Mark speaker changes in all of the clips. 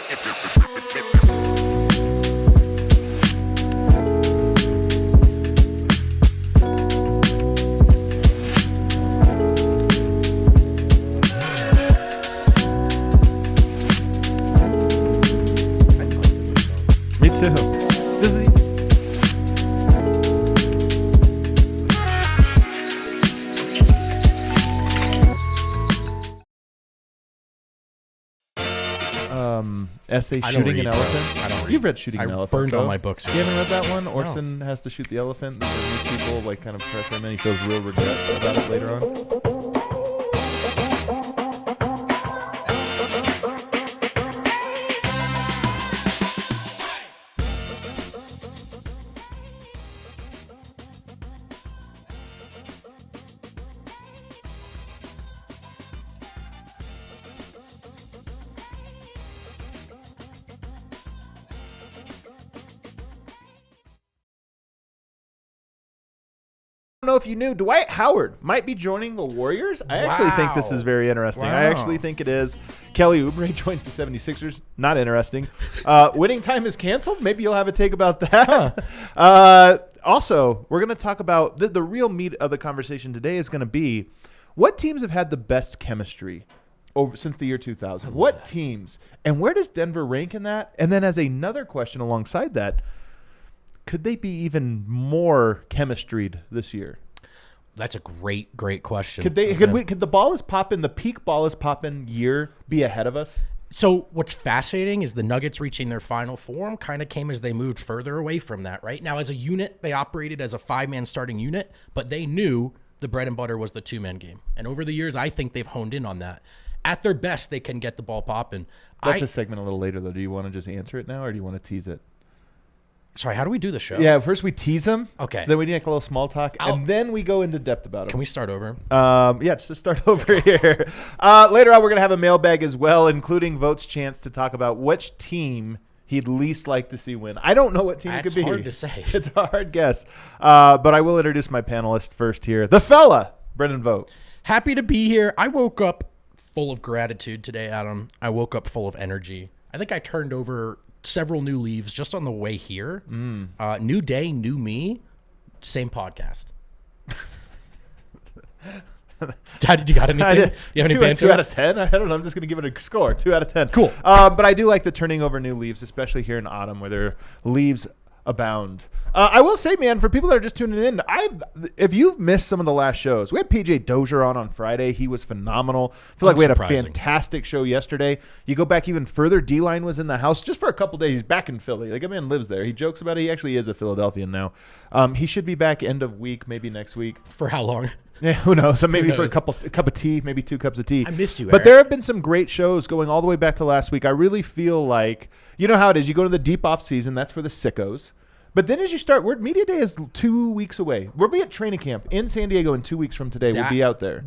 Speaker 1: Me too. This is essay
Speaker 2: I don't
Speaker 1: Shooting
Speaker 2: read,
Speaker 1: an
Speaker 2: bro.
Speaker 1: Elephant.
Speaker 2: I don't read.
Speaker 1: You've read Shooting an
Speaker 2: I
Speaker 1: Elephant.
Speaker 2: burned all
Speaker 1: though?
Speaker 2: my books.
Speaker 1: You haven't read that one? Orson has to shoot the elephant. These people like kind of pressure him, and he feels real regret about it later on. I don't know if you knew, Dwight Howard might be joining the Warriors. I actually think this is very interesting.
Speaker 2: Wow.
Speaker 1: I actually think it is. Kelly Oubre joins the 76ers. Not interesting. Winning time is canceled. Maybe you'll have a take about that. Also, we're going to talk about the real meat of the conversation today is going to be what teams have had the best chemistry since the year 2000. What teams? And where does Denver rank in that? And then as another question alongside that, could they be even more chemistried this year?
Speaker 2: That's a great question.
Speaker 1: Could the ball is poppin', the peak ball is poppin' year be ahead of us?
Speaker 2: So what's fascinating is the Nuggets reaching their final form kind of came as they moved further away from that, right? Now, as a unit, they operated as a 5-man starting unit, but they knew the bread and butter was the 2-man game. And over the years, I think they've honed in on that. At their best, they can get the ball popping.
Speaker 1: That's a segment a little later, though. Do you want to just answer it now, or do you want to tease it?
Speaker 2: Sorry, how do we do the show?
Speaker 1: Yeah, first we tease them.
Speaker 2: Okay.
Speaker 1: Then we do like a little small talk, and then we go into depth about it.
Speaker 2: Can we start over?
Speaker 1: Yeah, just start over here. Later on, we're going to have a mailbag as well, including Vote's chance to talk about which team he'd least like to see win. I don't know what team it could be.
Speaker 2: It's hard to say.
Speaker 1: It's a hard guess. But I will introduce my panelist first here. The fella, Brendan Vote.
Speaker 2: Happy to be here. I woke up full of gratitude today, Adam. I woke up full of energy. I think I turned over several new leaves just on the way here. New day, new me, same podcast. Did you got anything? You have any banter?
Speaker 1: 2 out of 10? I don't know. I'm just going to give it a score. 2 out of 10.
Speaker 2: Cool.
Speaker 1: But I do like the turning over new leaves, especially here in autumn where their leaves abound. I will say, man, for people that are just tuning in, if you've missed some of the last shows, we had PJ Dozier on Friday. He was phenomenal. I feel like we had a fantastic show yesterday. You go back even further, D-Line was in the house just for a couple days. He's back in Philly. Like, a man lives there. He jokes about it. He actually is a Philadelphian now. He should be back end of week, maybe next week.
Speaker 2: For how long?
Speaker 1: Yeah, who knows? So maybe for a cup of tea, maybe 2 cups of tea.
Speaker 2: I missed you,
Speaker 1: But
Speaker 2: Eric.
Speaker 1: there have been some great shows going all the way back to last week. I really feel like, you know how it is. You go to the deep off season. That's for the sickos. But then as you start, Media Day is 2 weeks away. We'll be at training camp in San Diego in 2 weeks from today. We'll be out there.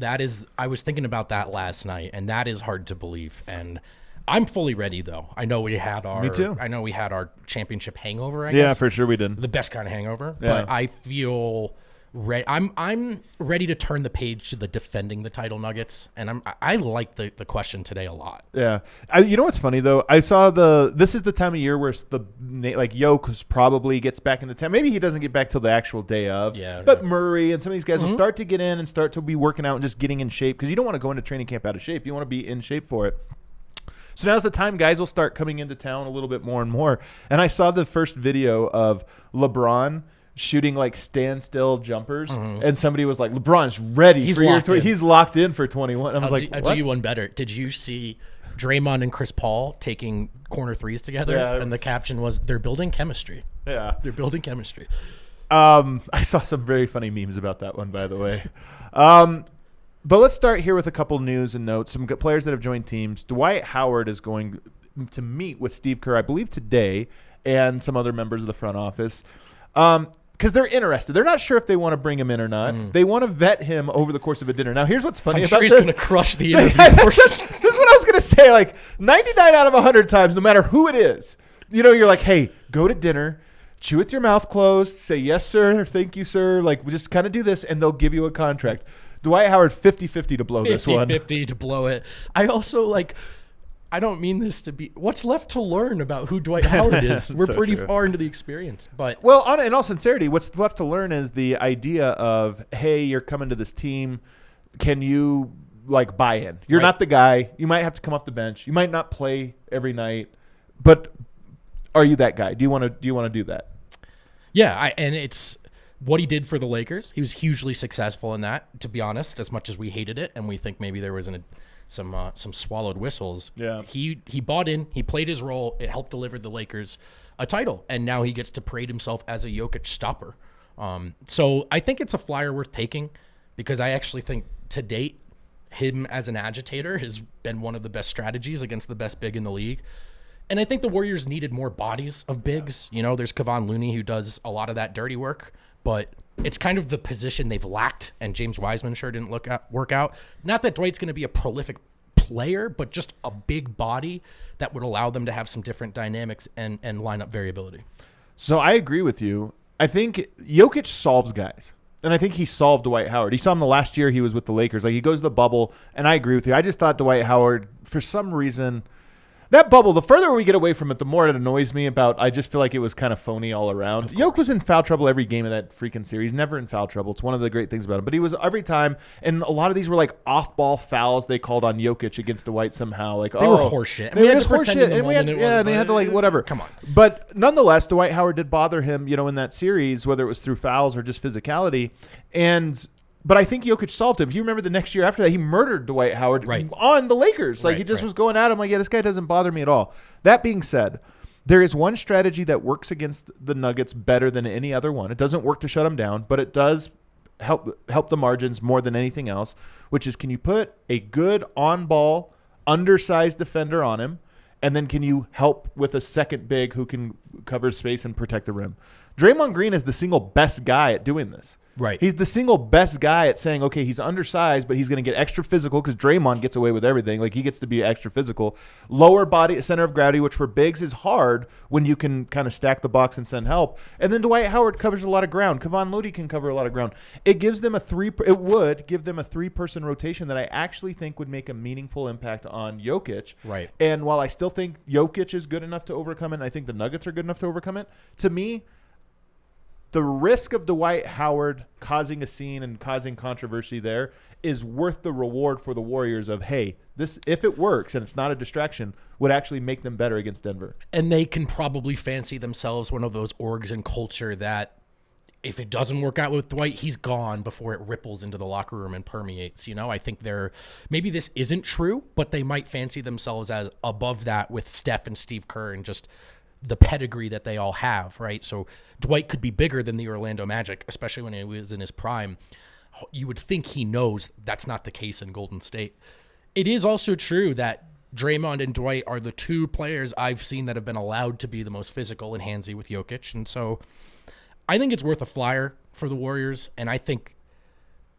Speaker 2: I was thinking about that last night, and that is hard to believe. And I'm fully ready, though. I know we had our
Speaker 1: Me too.
Speaker 2: I know we had our championship hangover, I guess.
Speaker 1: Yeah, for sure we did.
Speaker 2: The best kind of hangover.
Speaker 1: Yeah.
Speaker 2: But I feel ready. I'm ready to turn the page to the defending the title Nuggets. And I like the question today a lot.
Speaker 1: Yeah. You know what's funny, though? I saw this is the time of year where Yoke probably gets back in the town. Maybe he doesn't get back till the actual day of.
Speaker 2: Yeah.
Speaker 1: But Murray and some of these guys will start to get in and start to be working out and just getting in shape because you don't want to go into training camp out of shape. You want to be in shape for it. So now's the time guys will start coming into town a little bit more and more. And I saw the first video of LeBron shooting like standstill jumpers, and somebody was like, "LeBron's ready. He's locked in for 21." I was
Speaker 2: I'll do you one better. Did you see Draymond and Chris Paul taking corner threes together?
Speaker 1: Yeah.
Speaker 2: And the caption was, "They're building chemistry."
Speaker 1: Yeah,
Speaker 2: they're building chemistry.
Speaker 1: I saw some very funny memes about that one, by the way. But let's start here with a couple news and notes. Some good players that have joined teams. Dwight Howard is going to meet with Steve Kerr, I believe, today, and some other members of the front office. Because they're interested. They're not sure if they want to bring him in or not. They want to vet him over the course of a dinner. Now, here's what's funny about
Speaker 2: he's
Speaker 1: this.
Speaker 2: going to crush the interview.
Speaker 1: This is what I was going to say. Like 99 out of 100 times, no matter who it is, you're like, hey, go to dinner, chew with your mouth closed, say yes, sir, or thank you, sir. Like, we just kind of do this, and they'll give you a contract. Dwight Howard, 50-50 to blow this one.
Speaker 2: 50-50 to blow it. I also, I don't mean this to be what's left to learn about who Dwight Howard is. We're
Speaker 1: So
Speaker 2: pretty
Speaker 1: true.
Speaker 2: far into the experience, but
Speaker 1: Well, in all sincerity, what's left to learn is the idea of, hey, you're coming to this team. Can you like buy in? You're
Speaker 2: Right.
Speaker 1: not the guy. You might have to come off the bench. You might not play every night, but are you that guy? Do you want to do that?
Speaker 2: yeah, and it's what he did for the Lakers. He was hugely successful in that, to be honest, as much as we hated it and we think maybe there was some swallowed whistles.
Speaker 1: Yeah.
Speaker 2: He bought in, he played his role, it helped deliver the Lakers a title, and now he gets to parade himself as a Jokic stopper. So I think it's a flyer worth taking because I actually think to date him as an agitator has been one of the best strategies against the best big in the league. And I think the Warriors needed more bodies of bigs. You know, there's Kevon Looney who does a lot of that dirty work, but it's kind of the position they've lacked, and James Wiseman sure didn't work out. Not that Dwight's going to be a prolific player, but just a big body that would allow them to have some different dynamics and lineup variability.
Speaker 1: So I agree with you. I think Jokic solves guys. And I think he solved Dwight Howard. He saw him the last year he was with the Lakers. Like, he goes to the bubble, and I agree with you. I just thought Dwight Howard, for some reason, that bubble, the further we get away from it, the more it annoys me about. I just feel like it was kind of phony all around. Jokic was in foul trouble every game of that freaking series. Never in foul trouble. It's one of the great things about him. But he was every time, and a lot of these were like off-ball fouls they called on Jokic against Dwight somehow. Like,
Speaker 2: They were horseshit.
Speaker 1: They
Speaker 2: We
Speaker 1: were
Speaker 2: had
Speaker 1: just
Speaker 2: to pretend in
Speaker 1: horseshit.
Speaker 2: the
Speaker 1: And we had,
Speaker 2: moment it
Speaker 1: yeah,
Speaker 2: was,
Speaker 1: and they had to like whatever.
Speaker 2: Come on.
Speaker 1: But nonetheless, Dwight Howard did bother him, in that series, whether it was through fouls or just physicality. But I think Jokic solved him. If you remember the next year after that, he murdered Dwight Howard on the Lakers. Like, he just was going at him like, yeah, this guy doesn't bother me at all. That being said, there is one strategy that works against the Nuggets better than any other one. It doesn't work to shut them down, but it does help the margins more than anything else, which is, can you put a good on-ball, undersized defender on him, and then can you help with a second big who can cover space and protect the rim? Draymond Green is the single best guy at doing this.
Speaker 2: Right.
Speaker 1: He's the single best guy at saying, okay, he's undersized, but he's going to get extra physical because Draymond gets away with everything. Like, he gets to be extra physical. Lower body, center of gravity, which for bigs is hard when you can kind of stack the box and send help. And then Dwight Howard covers a lot of ground. Kevon Looney can cover a lot of ground. It would give them a three-person rotation that I actually think would make a meaningful impact on Jokic.
Speaker 2: Right.
Speaker 1: And while I still think Jokic is good enough to overcome it, and I think the Nuggets are good enough to overcome it, to me, the risk of Dwight Howard causing a scene and causing controversy there is worth the reward for the Warriors of, hey, this, if it works and it's not a distraction, would actually make them better against Denver.
Speaker 2: And they can probably fancy themselves one of those orgs and culture that if it doesn't work out with Dwight, he's gone before it ripples into the locker room and permeates. I think maybe this isn't true, but they might fancy themselves as above that with Steph and Steve Kerr and just the pedigree that they all have, right? So Dwight could be bigger than the Orlando Magic, especially when he was in his prime. You would think he knows that's not the case in Golden State. It is also true that Draymond and Dwight are the two players I've seen that have been allowed to be the most physical and handsy with Jokic. And so I think it's worth a flyer for the Warriors. And I think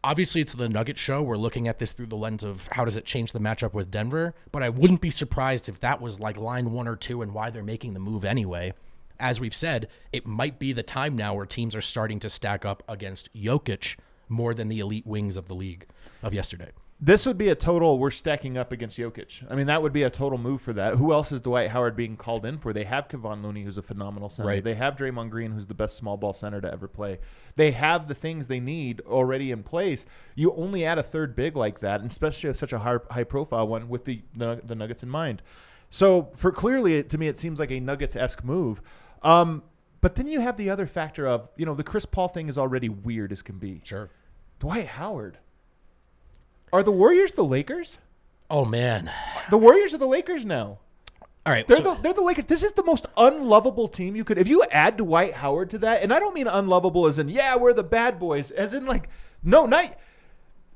Speaker 2: obviously it's the Nuggets show. We're looking at this through the lens of how does it change the matchup with Denver. But I wouldn't be surprised if that was like line 1 or 2 and why they're making the move anyway. As we've said, it might be the time now where teams are starting to stack up against Jokic more than the elite wings of the league of yesterday.
Speaker 1: This would be a total, we're stacking up against Jokic. I mean, that would be a total move for that. Who else is Dwight Howard being called in for? They have Kevon Looney, who's a phenomenal center.
Speaker 2: Right.
Speaker 1: They have Draymond Green, who's the best small ball center to ever play. They have the things they need already in place. You only add a third big like that, and especially such a high profile one with the Nuggets in mind. So for clearly, to me, it seems like a Nuggets-esque move. But then you have the other factor of, the Chris Paul thing is already weird as can be.
Speaker 2: Sure.
Speaker 1: Dwight Howard. Are the Warriors the Lakers?
Speaker 2: Oh, man.
Speaker 1: The Warriors are the Lakers now.
Speaker 2: All right.
Speaker 1: They're the Lakers. This is the most unlovable team you could. If you add Dwight Howard to that, and I don't mean unlovable as in, yeah, we're the bad boys, as in like, no,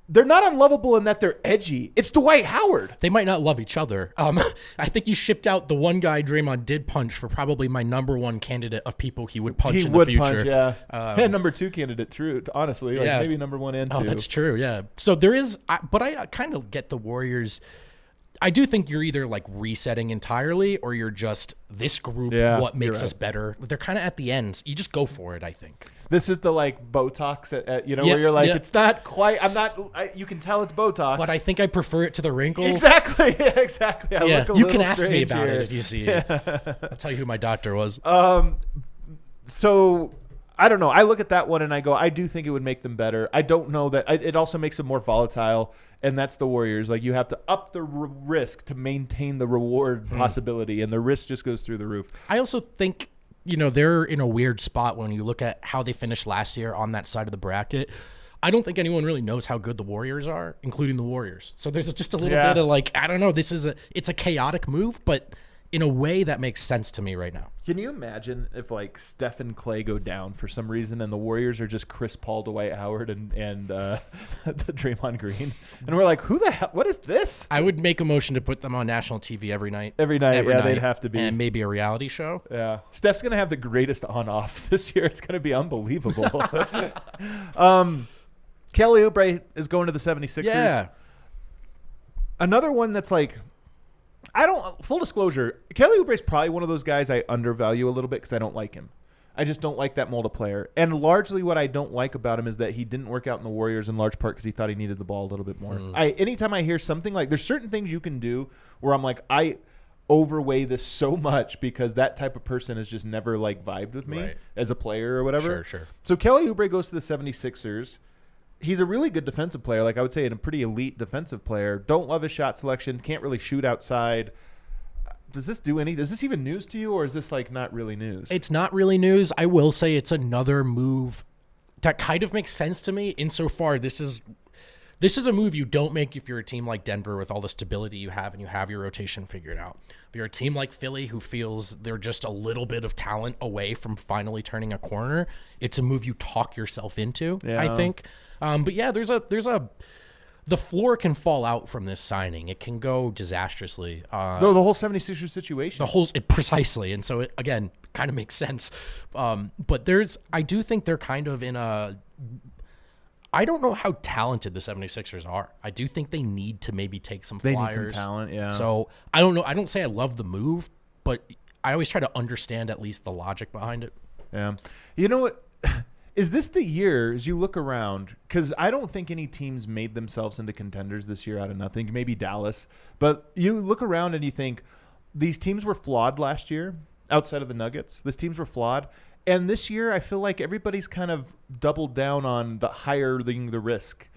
Speaker 1: they're not unlovable in that they're edgy. It's Dwight Howard.
Speaker 2: They might not love each other. I think you shipped out the one guy Draymond did punch for probably my number one candidate of people he would punch in the future.
Speaker 1: Punch, yeah. And number 2 candidate, true, honestly. Maybe number 1 and 2.
Speaker 2: Oh, that's true, yeah. So there is, but I kind of get the Warriors. I do think you're either like resetting entirely or you're just this group, what makes us better. They're kind of at the end. You just go for it, I think.
Speaker 1: This is the like Botox, where you're like, it's not quite, you can tell it's Botox.
Speaker 2: But I think I prefer it to the wrinkles.
Speaker 1: Exactly. Exactly.
Speaker 2: You can ask me about it if you see it. I'll tell you who my doctor was.
Speaker 1: So I don't know. I look at that one and I go, I do think it would make them better. I don't know that it also makes them more volatile. And that's the Warriors. Like, you have to up the risk to maintain the reward possibility. And the risk just goes through the roof.
Speaker 2: I also think, they're in a weird spot when you look at how they finished last year on that side of the bracket. I don't think anyone really knows how good the Warriors are, including the Warriors. So there's just a little bit of like, I don't know, it's a chaotic move, but in a way that makes sense to me right now.
Speaker 1: Can you imagine if like Steph and Clay go down for some reason and the Warriors are just Chris Paul, Dwight Howard, and Draymond Green, and we're like, who the hell? What is this?
Speaker 2: I would make a motion to put them on national TV every night.
Speaker 1: Every night, they'd have to be,
Speaker 2: and maybe a reality show.
Speaker 1: Yeah, Steph's gonna have the greatest on-off this year. It's gonna be unbelievable. Kelly Oubre is going to the 76ers.
Speaker 2: Yeah,
Speaker 1: another one that's like. Full disclosure, Kelly Oubre is probably one of those guys I undervalue a little bit because I don't like him. I just don't like that mold of player. And largely what I don't like about him is that he didn't work out in the Warriors in large part because he thought he needed the ball a little bit more. Anytime I hear something like, there's certain things you can do where I'm like, I overweigh this so much because that type of person has just never like vibed with me as a player or whatever.
Speaker 2: Sure.
Speaker 1: So Kelly Oubre goes to the 76ers. He's a really good defensive player. Like I would say, a pretty elite defensive player. Don't love his shot selection. Can't really shoot outside. Does this even news to you, or is this like not really news?
Speaker 2: It's not really news. I will say it's another move that kind of makes sense to me insofar this is a move you don't make if you're a team like Denver with all the stability you have and you have your rotation figured out. If you're a team like Philly who feels they're just a little bit of talent away from finally turning a corner, it's a move you talk yourself into, I think. But yeah, the floor can fall out from this signing. It can go disastrously.
Speaker 1: The whole 76ers situation.
Speaker 2: Precisely. And so it, again, kind of makes sense. But I do think they're kind of in I don't know how talented the 76ers are. I do think they need to maybe take some flyers.
Speaker 1: They need some talent, yeah.
Speaker 2: So I don't know. I don't say I love the move, but I always try to understand at least the logic behind it.
Speaker 1: Yeah. You know what? Is this the year, as you look around, because I don't think any teams made themselves into contenders this year out of nothing, maybe Dallas, but you look around and you think these teams were flawed last year outside of the Nuggets. These teams were flawed. And this year I feel like everybody's kind of doubled down on the higher the risk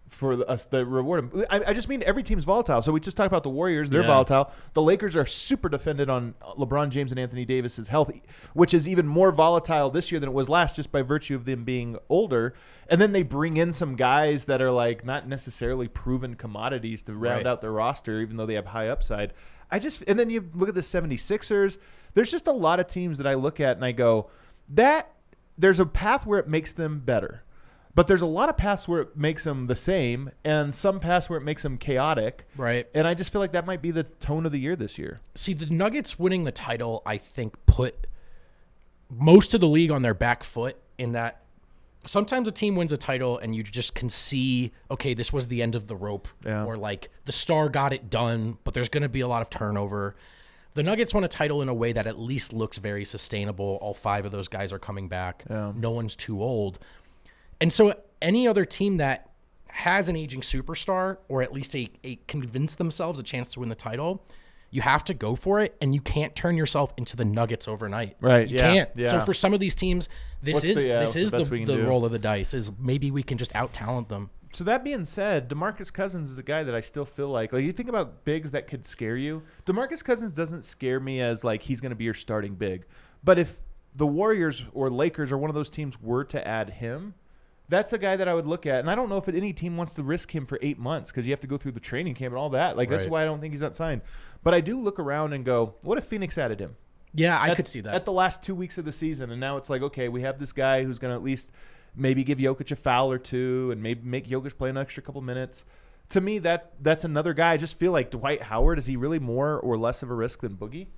Speaker 1: for us, the reward. I just mean every team's volatile. So we just talked about the Warriors. They're volatile. The Lakers are super dependent on LeBron James and Anthony Davis's health, which is even more volatile this year than it was last just by virtue of them being older. And then they bring in some guys that are like not necessarily proven commodities to round out their roster, even though they have high upside. And then you look at the 76ers. There's just a lot of teams that I look at and I go, there's a path where it makes them better. But there's a lot of paths where it makes them the same and some paths where it makes them chaotic.
Speaker 2: Right.
Speaker 1: And I just feel like that might be the tone of the year this year.
Speaker 2: See, the Nuggets winning the title, I think, put most of the league on their back foot in that sometimes a team wins a title and you just can see, okay, this was the end of the rope. Yeah. Or like the star got it done, but there's going to be a lot of turnover. The Nuggets won a title in a way that at least looks very sustainable. All 5 of those guys are coming back. Yeah. No one's too old. And so any other team that has an aging superstar or at least convince themselves a chance to win the title, you have to go for it, and you can't turn yourself into the Nuggets overnight. Right. You can't. Yeah. So for some of these teams, this is the roll of the dice, is maybe we can just out-talent them.
Speaker 1: So that being said, DeMarcus Cousins is a guy that I still feel like you think about bigs that could scare you. DeMarcus Cousins doesn't scare me as like he's going to be your starting big. But if the Warriors or Lakers or one of those teams were to add him, that's a guy that I would look at. And I don't know if any team wants to risk him for 8 months because you have to go through the training camp and all that. Like, that's why I don't think he's not signed. But I do look around and go, what if Phoenix added him?
Speaker 2: Yeah, I could see that.
Speaker 1: At the last 2 weeks of the season. And now it's like, okay, we have this guy who's going to at least maybe give Jokic a foul or two and maybe make Jokic play an extra couple minutes. To me, that's another guy. I just feel like Dwight Howard, is he really more or less of a risk than Boogie?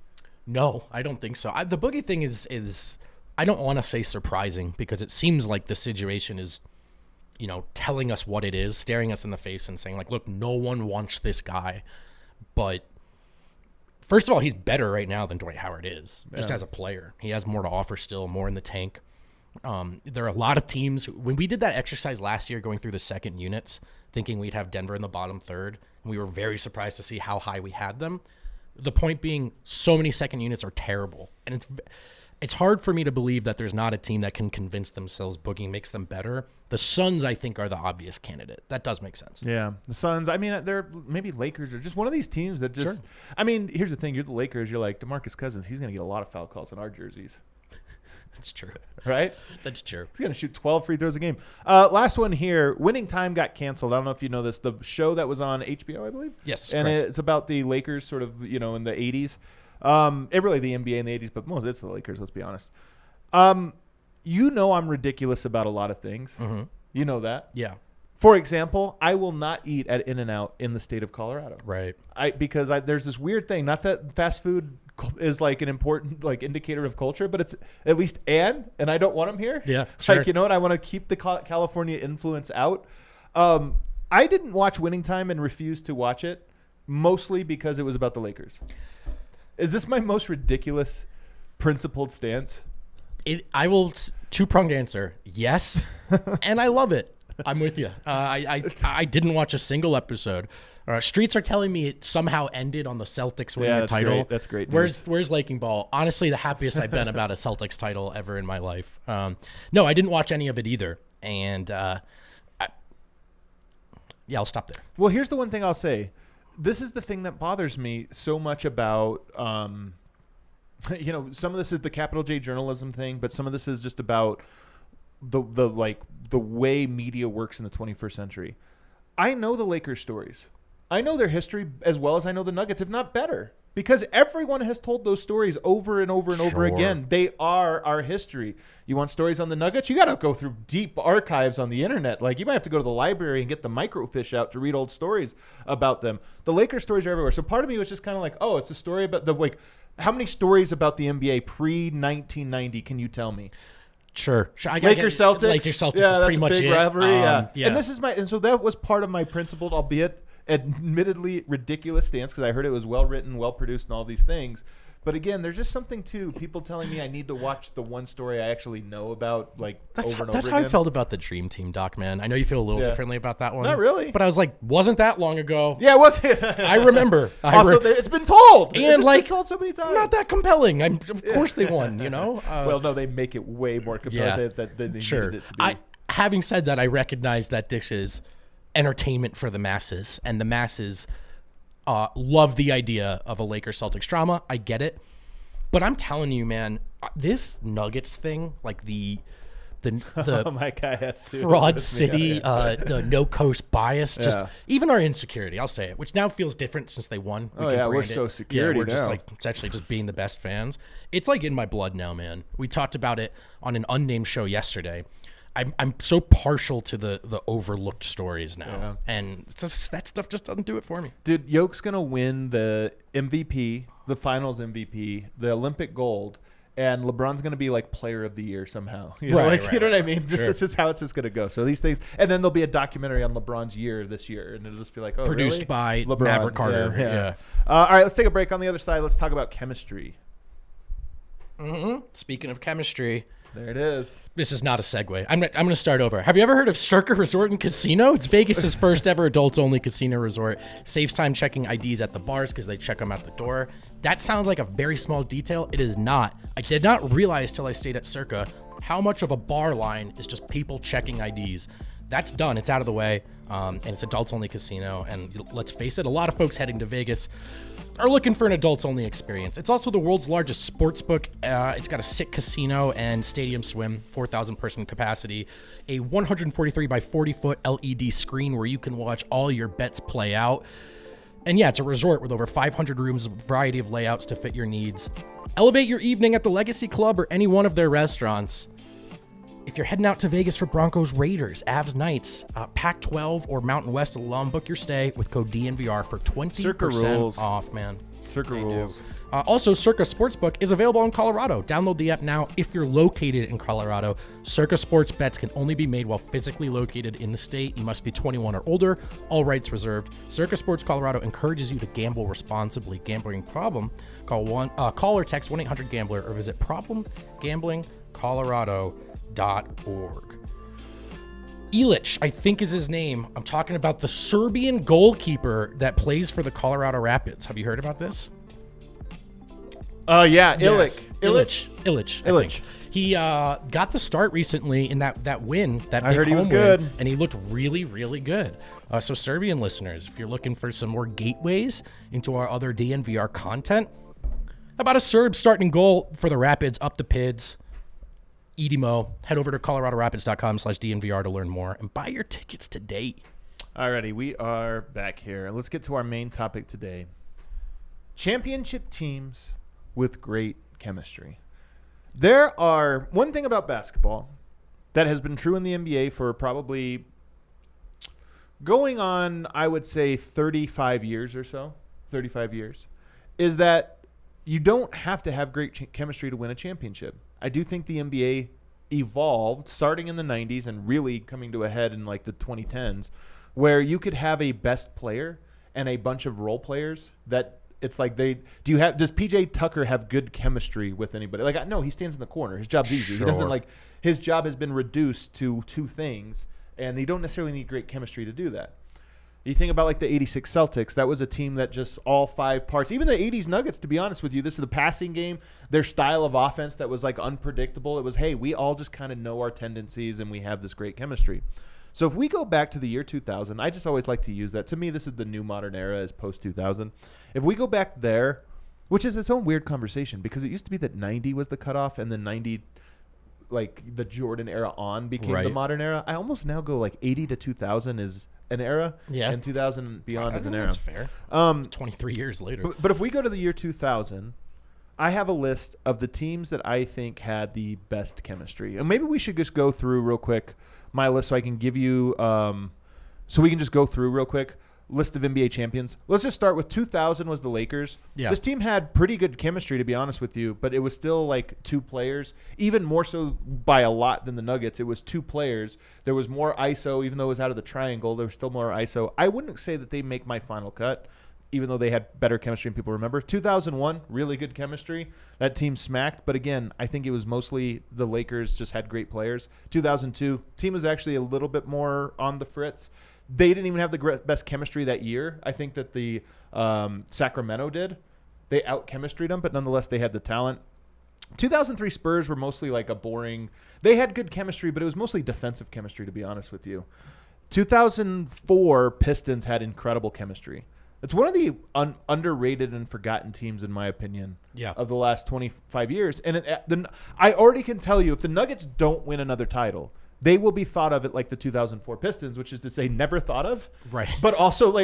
Speaker 2: No, I don't think so. The Boogie thing is I don't want to say surprising because it seems like the situation is, telling us what it is, staring us in the face and saying like, look, no one wants this guy. But first of all, he's better right now than Dwight Howard is, just as a player. He has more to offer still, more in the tank. There are a lot of teams. When we did that exercise last year going through the second units, thinking we'd have Denver in the bottom third, and we were very surprised to see how high we had them. The point being, so many second units are terrible. And it's hard for me to believe that there's not a team that can convince themselves Boogie makes them better. The Suns, I think, are the obvious candidate. That does make sense.
Speaker 1: Yeah, the Suns. I mean, they're maybe Lakers or just one of these teams that just. Sure. I mean, here's the thing: you're the Lakers. You're like DeMarcus Cousins. He's going to get a lot of foul calls in our jerseys.
Speaker 2: That's true.
Speaker 1: Right?
Speaker 2: That's true.
Speaker 1: He's going to shoot 12 free throws a game. Last one here. Winning Time got canceled. I don't know if you know this. The show that was on HBO, I believe.
Speaker 2: Yes.
Speaker 1: And
Speaker 2: correct.
Speaker 1: it's about the Lakers, sort of, in the 80s. It really the NBA in the 80s, but most it's the Lakers. Let's be honest. I'm ridiculous about a lot of things.
Speaker 2: Mm-hmm.
Speaker 1: You know that.
Speaker 2: Yeah.
Speaker 1: For example, I will not eat at In-N-Out in the state of Colorado.
Speaker 2: Right.
Speaker 1: Because there's this weird thing. Not that fast food is like an important indicator of culture, but it's at least and I don't want them here.
Speaker 2: Yeah. Sure.
Speaker 1: You know what? I want to keep the California influence out. I didn't watch Winning Time and refused to watch it, mostly because it was about the Lakers. Is this my most ridiculous principled stance?
Speaker 2: I will two-pronged answer. Yes, and I love it. I'm with you. I didn't watch a single episode. Streets are telling me it somehow ended on the Celtics winning the title.
Speaker 1: Great. That's great news.
Speaker 2: Where's Laking Ball? Honestly, the happiest I've been about a Celtics title ever in my life. No, I didn't watch any of it either. And I'll stop there.
Speaker 1: Well, here's the one thing I'll say. This is the thing that bothers me so much about, some of this is the capital J journalism thing, but some of this is just about the way media works in the 21st century. I know the Lakers stories. I know their history as well as I know the Nuggets, if not better, because everyone has told those stories over and over and over again. They are our history. You want stories on the Nuggets? You got to go through deep archives on the internet. Like, you might have to go to the library and get the microfiche out to read old stories about them. The Lakers stories are everywhere. So part of me was just kind of like, oh, it's a story about how many stories about the NBA pre-1990 can you tell me?
Speaker 2: Sure.
Speaker 1: Lakers Celtics.
Speaker 2: Lakers Celtics
Speaker 1: yeah,
Speaker 2: is pretty much
Speaker 1: big
Speaker 2: it.
Speaker 1: Rivalry. Yeah. And so that was part of my principled, albeit admittedly ridiculous stance, because I heard it was well written, well produced, and all these things. But again, there's just something to people telling me I need to watch the one story I actually know about, over and over again.
Speaker 2: That's how I felt about the Dream Team doc, man. I know you feel a little differently about that one.
Speaker 1: Not really.
Speaker 2: But I was like, wasn't that long ago?
Speaker 1: Yeah, was it?
Speaker 2: I remember.
Speaker 1: It's been told.
Speaker 2: And
Speaker 1: been told so many times.
Speaker 2: Not that compelling. Of course they won,
Speaker 1: well, no, they make it way more compelling than they needed it to be.
Speaker 2: Having said that, I recognize that this is entertainment for the masses, and the masses love the idea of a Lakers-Celtics drama. I get it. But I'm telling you, man, this Nuggets thing, like the
Speaker 1: my guy has to.
Speaker 2: Fraud City, the no coast bias, just even our insecurity, I'll say it, which now feels different since they won.
Speaker 1: We're so security
Speaker 2: we're
Speaker 1: now.
Speaker 2: just essentially just being the best fans. It's in my blood now, man. We talked about it on an unnamed show yesterday. I'm so partial to the overlooked stories now, and that stuff just doesn't do it for me.
Speaker 1: Dude, Yoke's gonna win the MVP, the Finals MVP, the Olympic gold, and LeBron's gonna be Player of the Year somehow. You know what I mean? This is how it's just gonna go. So these things, and then there'll be a documentary on LeBron's year this year, and it'll just be
Speaker 2: produced by
Speaker 1: LeBron.
Speaker 2: Maverick Carter. Yeah.
Speaker 1: All right, let's take a break. On the other side, let's talk about chemistry.
Speaker 2: Mm-hmm. Speaking of chemistry.
Speaker 1: There it is.
Speaker 2: This is not a segue. I'm going to start over. Have you ever heard of Circa Resort and Casino? It's Vegas's first ever adults-only casino resort. Saves time checking IDs at the bars because they check them at the door. That sounds like a very small detail. It is not. I did not realize till I stayed at Circa how much of a bar line is just people checking IDs. That's done. It's out of the way. And it's adults-only casino. And let's face it, a lot of folks heading to Vegas are looking for an adults-only experience. It's also the world's largest sports book. It's got a sick casino and stadium swim, 4,000-person capacity, a 143 by 40-foot LED screen where you can watch all your bets play out. And yeah, it's a resort with over 500 rooms, a variety of layouts to fit your needs. Elevate your evening at the Legacy Club or any one of their restaurants. If you're heading out to Vegas for Broncos, Raiders, Avs, Knights, Pac-12 or Mountain West alum, book your stay with code DNVR for 20% off, man.
Speaker 1: Circa rules.
Speaker 2: Also, Circa Sportsbook is available in Colorado. Download the app now if you're located in Colorado. Circa Sports bets can only be made while physically located in the state. You must be 21 or older. All rights reserved. Circa Sports Colorado encourages you to gamble responsibly. Gambling problem? Call or text 1-800-GAMBLER or visit problemgamblingcolorado.org. Ilic, I think is his name. I'm talking about the Serbian goalkeeper that plays for the Colorado Rapids. Have you heard about this?
Speaker 1: Yeah,
Speaker 2: Yes.
Speaker 1: Ilic.
Speaker 2: Ilic. He got the start recently in that win. That
Speaker 1: I
Speaker 2: big
Speaker 1: heard he was
Speaker 2: home
Speaker 1: good.
Speaker 2: win, and he looked really, really good. So Serbian listeners, if you're looking for some more gateways into our other DNVR content, how about a Serb starting goal for the Rapids up the Pids? Edimo. Head over to coloradorapids.com/DNVR to learn more and buy your tickets today.
Speaker 1: Alrighty, we are back here. Let's get to our main topic today. Championship teams with great chemistry. There are one thing about basketball that has been true in the NBA for probably going on, I would say 35 years or so, 35 years, is that you don't have to have great chemistry to win a championship. I do think the NBA evolved starting in the 90s and really coming to a head in like the 2010s where you could have a best player and a bunch of role players that it's like does PJ Tucker have good chemistry with anybody? Like, no, he stands in the corner. His job's easy.
Speaker 2: Sure.
Speaker 1: He doesn't his job has been reduced to two things and you don't necessarily need great chemistry to do that. You think about like the 86 Celtics, that was a team that just all five parts, even the 80s Nuggets, to be honest with you, this is the passing game, their style of offense that was like unpredictable. It was, hey, we all just kind of know our tendencies and we have this great chemistry. So if we go back to the year 2000, I just always like to use that. To me, this is the new modern era is post-2000. If we go back there, which is its own weird conversation because it used to be that 90 was the cutoff and then 90, like the Jordan era on became the modern era. I almost now go like 80 to 2000 is an era, and 2000 and beyond is an era.
Speaker 2: That's fair. 23 years later.
Speaker 1: But if we go to the year 2000, I have a list of the teams that I think had the best chemistry. And maybe we should just go through real quick my list so I can give you so we can just go through real quick list of NBA champions. Let's just start with 2000 was the Lakers. Yeah. This team had pretty good chemistry, to be honest with you, but it was still like two players, even more so by a lot than the Nuggets. It was two players. There was more ISO, even though it was out of the triangle. There was still more ISO. I wouldn't say that they make my final cut, even though they had better chemistry and people remember. 2001, really good chemistry. That team smacked, but again, I think it was mostly the Lakers just had great players. 2002, team was actually a little bit more on the fritz. They didn't even have the best chemistry that year. I think that the Sacramento did. They out-chemistried them, but nonetheless, they had the talent. 2003 Spurs were mostly like a boring – they had good chemistry, but it was mostly defensive chemistry, to be honest with you. 2004 Pistons had incredible chemistry. It's one of the underrated and forgotten teams, in my opinion, of the last 25 years. And I already can tell you, if the Nuggets don't win another title – they will be thought of it like the 2004 Pistons, which is to say never thought of. Right. But also,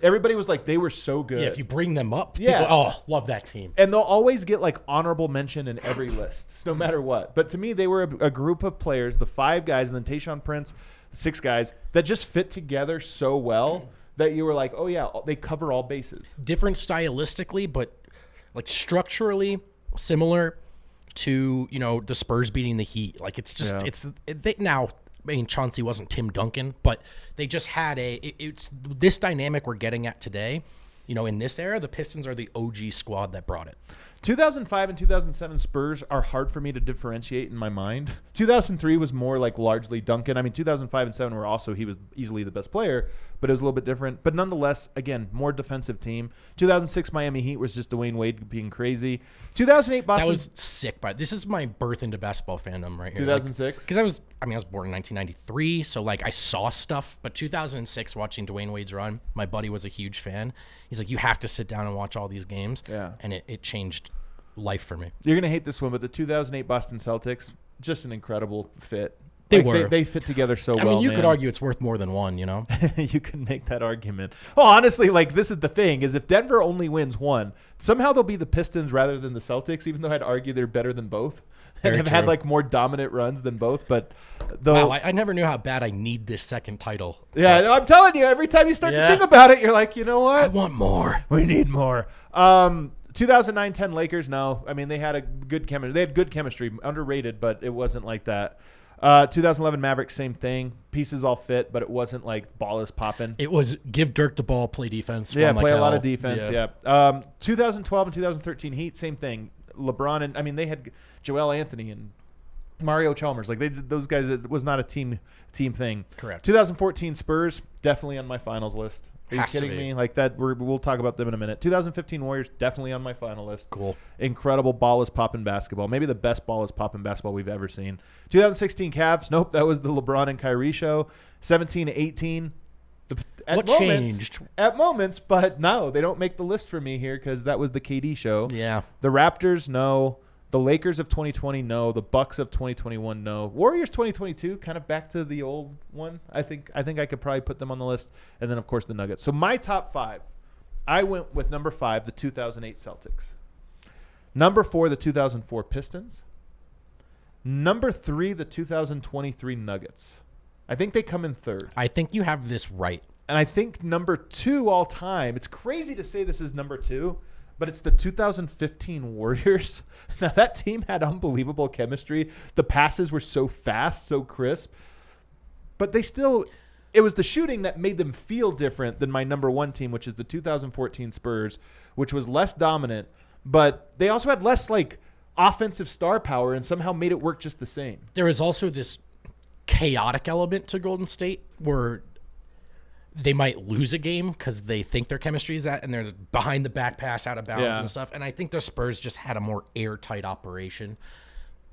Speaker 1: everybody was like, they were so good.
Speaker 2: Yeah, if you bring them up, people, love that team.
Speaker 1: And they'll always get like honorable mention in every list, no matter what. But to me, they were a group of players, the five guys, and then Tayshaun Prince, the six guys, that just fit together so well that you were like, oh, yeah, they cover all bases.
Speaker 2: Different stylistically, but like structurally similar to, the Spurs beating the Heat. Like it's just now, I mean, Chauncey wasn't Tim Duncan, but they just had it's this dynamic we're getting at today. In this era, the Pistons are the OG squad that brought it.
Speaker 1: 2005 and 2007 Spurs are hard for me to differentiate in my mind. 2003 was more like largely Duncan. I mean, 2005 and 7 were also, he was easily the best player, but it was a little bit different. But nonetheless, again, more defensive team. 2006 Miami Heat was just Dwayne Wade being crazy. 2008 Boston.
Speaker 2: That was sick. But this is my birth into basketball fandom right here.
Speaker 1: 2006?
Speaker 2: Because I was born in 1993, so like I saw stuff. But 2006, watching Dwayne Wade's run, my buddy was a huge fan. He's like, you have to sit down and watch all these games. Yeah. And it changed life for me.
Speaker 1: You're going to hate this one, but the 2008 Boston Celtics, just an incredible fit.
Speaker 2: They
Speaker 1: fit together so well.
Speaker 2: I mean, you could argue it's worth more than one,
Speaker 1: You can make that argument. Well, honestly, like this is the thing, is if Denver only wins one, somehow they'll be the Pistons rather than the Celtics, even though I'd argue they're better than both. And have had like more dominant runs than both. But
Speaker 2: wow, I never knew how bad I need this second title.
Speaker 1: Yeah, no, I'm telling you, every time you start to think about it, you're like, you know what?
Speaker 2: I want more.
Speaker 1: We need more. 2009-10 Lakers, no. I mean, they had a good chemistry. They had good chemistry, underrated, but it wasn't like that. 2011 Mavericks, same thing. Pieces all fit, but it wasn't like ball is popping.
Speaker 2: It was give Dirk the ball, play defense.
Speaker 1: Yeah, play a lot of defense. Yeah. 2012 and 2013 Heat, same thing. LeBron and they had Joel Anthony and Mario Chalmers. Like they did those guys. It was not a team thing.
Speaker 2: Correct.
Speaker 1: 2014 Spurs, definitely on my finals list. Are you
Speaker 2: Has to
Speaker 1: kidding
Speaker 2: be.
Speaker 1: me? Like that. We'll talk about them in a minute. 2015 Warriors, definitely on my final list.
Speaker 2: Cool.
Speaker 1: Incredible ball is popping basketball. Maybe the best ball is popping basketball we've ever seen. 2016 Cavs, nope, that was the LeBron and Kyrie show. 17-18.
Speaker 2: What changed?
Speaker 1: At moments, but no, they don't make the list for me here because that was the KD show.
Speaker 2: Yeah.
Speaker 1: The Raptors, no. The Lakers of 2020, no. The Bucks of 2021, no. Warriors 2022, kind of back to the old one. I think I could probably put them on the list. And then, of course, the Nuggets. So my top 5, I went with number 5, the 2008 Celtics. Number 4, the 2004 Pistons. Number 3, the 2023 Nuggets. I think they come in third.
Speaker 2: I think you have this right.
Speaker 1: And I think number 2 all time, it's crazy to say this is number 2, but it's the 2015 Warriors. Now, that team had unbelievable chemistry. The passes were so fast, so crisp. But it was the shooting that made them feel different than my number 1 team, which is the 2014 Spurs, which was less dominant. But they also had less, offensive star power and somehow made it work just the same.
Speaker 2: There is also this chaotic element to Golden State where they might lose a game because they think their chemistry is that, and they're behind the back pass out of bounds and stuff. And I think the Spurs just had a more airtight operation.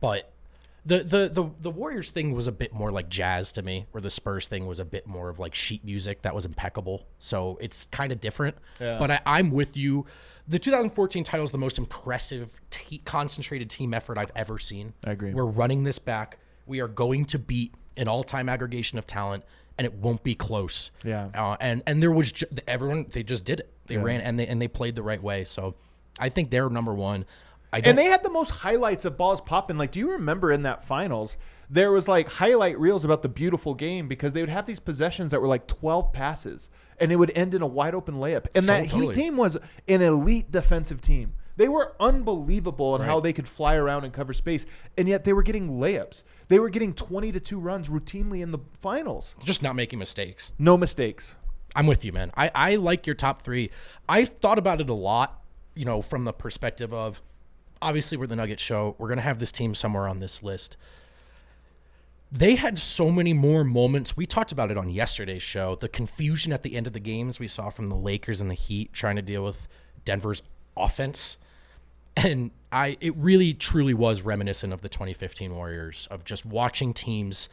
Speaker 2: But the Warriors thing was a bit more like jazz to me, where the Spurs thing was a bit more of like sheet music that was impeccable. So it's kind of different. Yeah. But I'm with you. The 2014 title is the most impressive concentrated team effort I've ever seen.
Speaker 1: I agree.
Speaker 2: We're running this back. We are going to beat an all-time aggregation of talent, and it won't be close.
Speaker 1: Yeah.
Speaker 2: And there was everyone. They just did it. They ran and they played the right way. So I think they're number 1.
Speaker 1: And they had the most highlights of balls popping. Like, do you remember in that finals, there was highlight reels about the beautiful game because they would have these possessions that were 12 passes, and it would end in a wide open layup. And that Heat team was an elite defensive team. They were unbelievable in how they could fly around and cover space, and yet they were getting layups. They were getting 20-2 runs routinely in the finals.
Speaker 2: Just not making mistakes.
Speaker 1: No mistakes.
Speaker 2: I'm with you, man. I like your top 3. I thought about it a lot, from the perspective of, obviously we're the Nuggets show. We're going to have this team somewhere on this list. They had so many more moments. We talked about it on yesterday's show. The confusion at the end of the games we saw from the Lakers and the Heat trying to deal with Denver's offense. And it really, truly was reminiscent of the 2015 Warriors, of just watching teams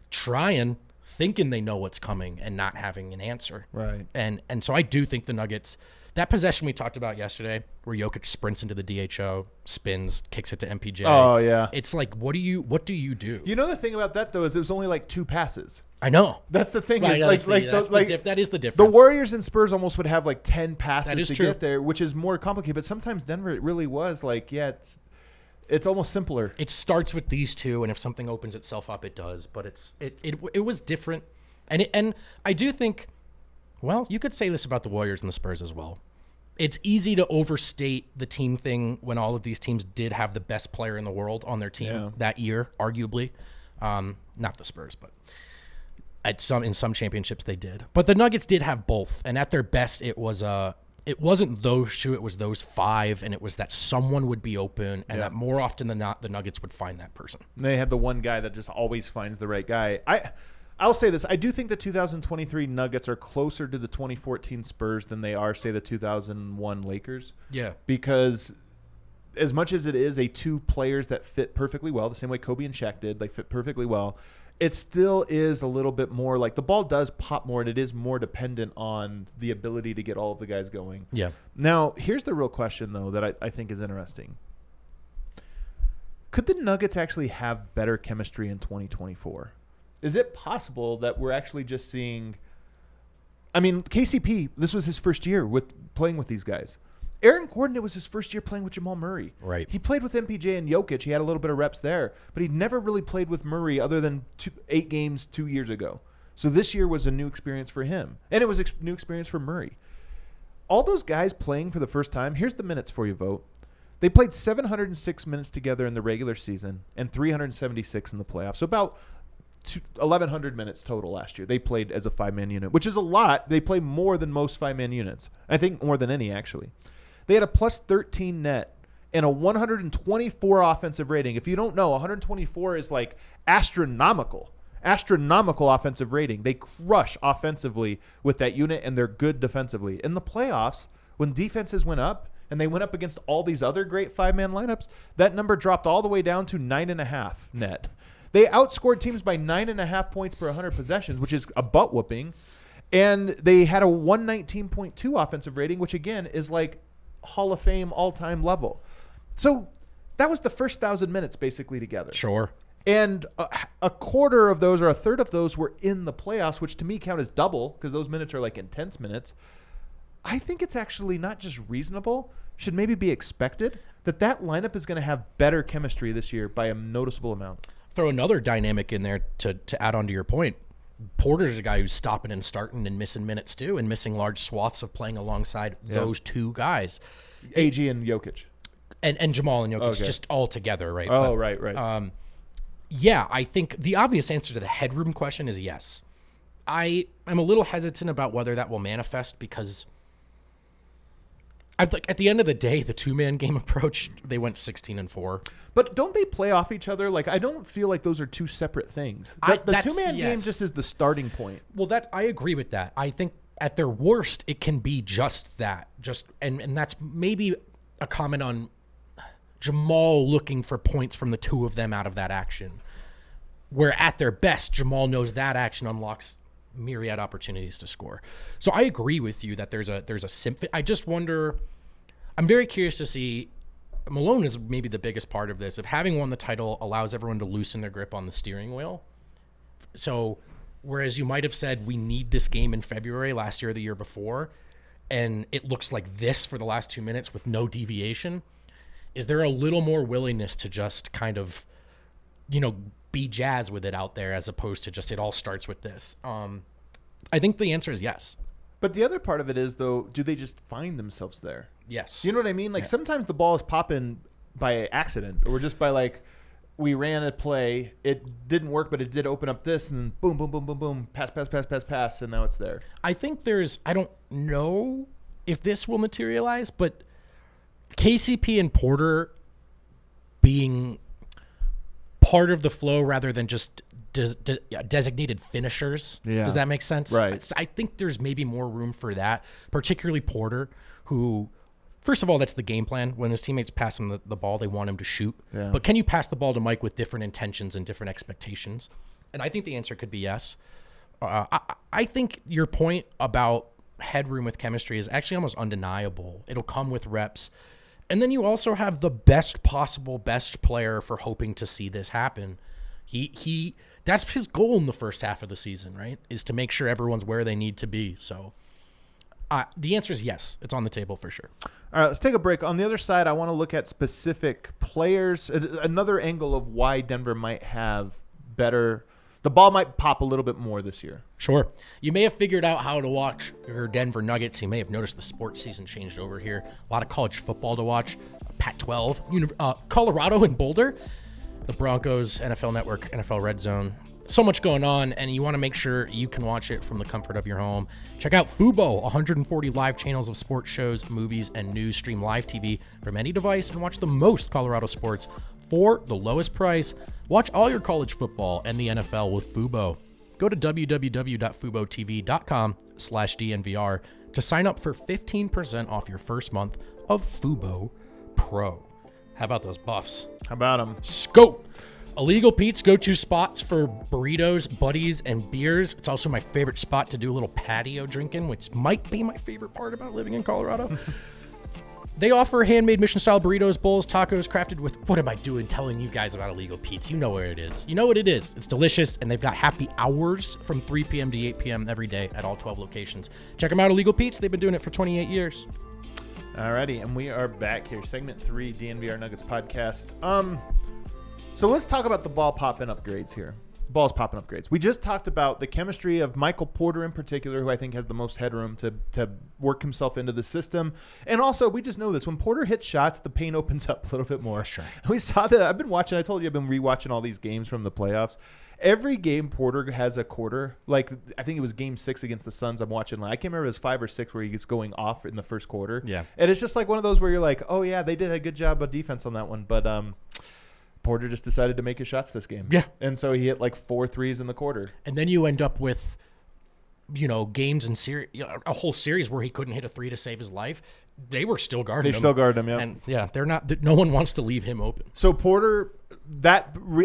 Speaker 2: trying, thinking they know what's coming and not having an answer.
Speaker 1: Right.
Speaker 2: And so I do think the Nuggets, that possession we talked about yesterday where Jokic sprints into the DHO, spins, kicks it to MPJ.
Speaker 1: Oh, yeah.
Speaker 2: It's like, what do you do?
Speaker 1: You know the thing about that, though, is it was only 2 passes.
Speaker 2: I know.
Speaker 1: That's the thing.
Speaker 2: Right,
Speaker 1: Is
Speaker 2: that is the difference.
Speaker 1: The Warriors and Spurs almost would have 10 passes to
Speaker 2: true.
Speaker 1: get there, which is more complicated. But sometimes Denver, it really was it's almost simpler.
Speaker 2: It starts with these two, and if something opens itself up, it does. But it was different, and I do think, well, you could say this about the Warriors and the Spurs as well. It's easy to overstate the team thing when all of these teams did have the best player in the world on their team that year, arguably. Not the Spurs, but in some championships they did. But the Nuggets did have both, and at their best, it wasn't those 2, it was those 5, and it was that someone would be open, and that more often than not, the Nuggets would find that person.
Speaker 1: And they had the one guy that just always finds the right guy. I'll say this. I do think the 2023 Nuggets are closer to the 2014 Spurs than they are, say, the 2001 Lakers.
Speaker 2: Yeah.
Speaker 1: Because as much as it is 2 players that fit perfectly well, the same way Kobe and Shaq did, they fit perfectly well, it still is a little bit more the ball does pop more, and it is more dependent on the ability to get all of the guys going.
Speaker 2: Yeah.
Speaker 1: Now, here's the real question, though, that I think is interesting. Could the Nuggets actually have better chemistry in 2024? Is it possible that we're actually just seeing – I mean, KCP, this was his first year with playing with these guys. Aaron Gordon, it was his first year playing with Jamal Murray.
Speaker 2: Right.
Speaker 1: He played with MPJ and Jokic. He had a little bit of reps there, but he never really played with Murray other than 8 games 2 years ago. So this year was a new experience for him, and it was a new experience for Murray. all those guys playing for the first time, here's the minutes for you, Vote. They played 706 minutes together in the regular season and 376 in the playoffs. So about 1,100 minutes total last year. They played as a five-man unit, which is a lot. They play more than most five-man units. I think more than any, actually. They had a plus 13 net and a 124 offensive rating. If you don't know, 124 is like astronomical offensive rating. They crush offensively with that unit, and they're good defensively. In the playoffs, when defenses went up, and they went up against all these other great five-man lineups, that number dropped all the way down to 9.5 net. They outscored teams by 9.5 points per 100 possessions, which is a butt whooping. And they had a 119.2 offensive rating, which, again, is like Hall of Fame all-time level. So that was the first 1,000 minutes basically together.
Speaker 2: Sure.
Speaker 1: And a quarter of those or a third of those were in the playoffs, which to me count as double because those minutes are like intense minutes. I think it's actually not just reasonable, should maybe be expected, that lineup is going to have better chemistry this year by a noticeable amount.
Speaker 2: Throw another dynamic in there to add on to your point. Porter's a guy who's stopping and starting and missing minutes too, and missing large swaths of playing alongside those two guys.
Speaker 1: AG and Jokic.
Speaker 2: And Jamal and Jokic just all together, right?
Speaker 1: Oh, but, right.
Speaker 2: Yeah, I think the obvious answer to the headroom question is yes. I'm a little hesitant about whether that will manifest because at the end of the day, the two-man game approach, they went 16-4.
Speaker 1: But don't they play off each other? Like, I don't feel like those are two separate things. The two-man game just is the starting point.
Speaker 2: Well, I agree with that. I think at their worst, it can be just that. And that's maybe a comment on Jamal looking for points from the two of them out of that action. Where at their best, Jamal knows that action unlocks myriad opportunities to score. So I agree with you that there's a symphony. I just wonder, I'm very curious to see, Malone is maybe the biggest part of this. If having won the title allows everyone to loosen their grip on the steering wheel. So whereas you might have said we need this game in February last year or the year before, and it looks like this for the last 2 minutes with no deviation, is there a little more willingness to just kind of, be jazz with it out there as opposed to just it all starts with this? I think the answer is yes.
Speaker 1: But the other part of it is, though, do they just find themselves there?
Speaker 2: Yes.
Speaker 1: You know what I mean? Like sometimes the ball is popping by accident or just by like we ran a play, it didn't work, but it did open up this, and then boom, boom, boom, boom, boom, pass, and now it's there.
Speaker 2: I think I don't know if this will materialize, but KCP and Porter being part of the flow rather than just designated finishers. Yeah. Does that make sense?
Speaker 1: Right.
Speaker 2: I think there's maybe more room for that, particularly Porter, who, first of all, that's the game plan. When his teammates pass him the ball, they want him to shoot.
Speaker 1: Yeah.
Speaker 2: But can you pass the ball to Mike with different intentions and different expectations? And I think the answer could be yes. I think your point about headroom with chemistry is actually almost undeniable. It'll come with reps. And then you also have the best player for hoping to see this happen. He that's his goal in the first half of the season, right? Is to make sure everyone's where they need to be. So the answer is yes. It's on the table for sure.
Speaker 1: All right, let's take a break. On the other side, I want to look at specific players. Another angle of why Denver might have better. The ball might pop a little bit more this year.
Speaker 2: Sure. You may have figured out how to watch your Denver Nuggets. You may have noticed the sports season changed over here. A lot of college football to watch. Pac-12, Colorado and Boulder, the Broncos, NFL Network, NFL Red Zone. So much going on, and you want to make sure you can watch it from the comfort of your home. Check out Fubo, 140 live channels of sports shows, movies, and news. Stream live TV from any device and watch the most Colorado sports for the lowest price. Watch all your college football and the NFL with Fubo. Go to www.fubotv.com/DNVR to sign up for 15% off your first month of Fubo Pro. How about those Buffs?
Speaker 1: How about them?
Speaker 2: Scope. Illegal Pete's go-to spots for burritos, buddies, and beers. It's also my favorite spot to do a little patio drinking, which might be my favorite part about living in Colorado. They offer handmade Mission-style burritos, bowls, tacos, crafted with... What am I doing telling you guys about Illegal Pete's? You know where it is. You know what it is. It's delicious, and they've got happy hours from 3 p.m. to 8 p.m. every day at all 12 locations. Check them out, Illegal Pete's. They've been doing it for 28 years.
Speaker 1: Alrighty, and we are back here. Segment 3, DNVR Nuggets podcast. So let's talk about the ball pop-in upgrades here. ball's popping up grades. We just talked about the chemistry of Michael Porter in particular, who I think has the most headroom to work himself into the system. And also, we just know this. When Porter hits shots, the paint opens up a little bit more.
Speaker 2: Sure.
Speaker 1: We saw that. I've been watching. I told you I've been rewatching all these games from the playoffs. Every game Porter has a quarter. Like, I think it was game 6 against the Suns I'm watching. I can't remember if it was 5 or 6 where he's going off in the first quarter.
Speaker 2: Yeah.
Speaker 1: And it's just like one of those where you're like, oh, yeah, they did a good job of defense on that one. But Porter just decided to make his shots this game.
Speaker 2: Yeah.
Speaker 1: And so he hit like 4 threes in the quarter.
Speaker 2: And then you end up with, games and a whole series where he couldn't hit a 3 to save his life. They were still guarding him.
Speaker 1: They still guard him, yeah.
Speaker 2: And they're not. No one wants to leave him open.
Speaker 1: So Porter,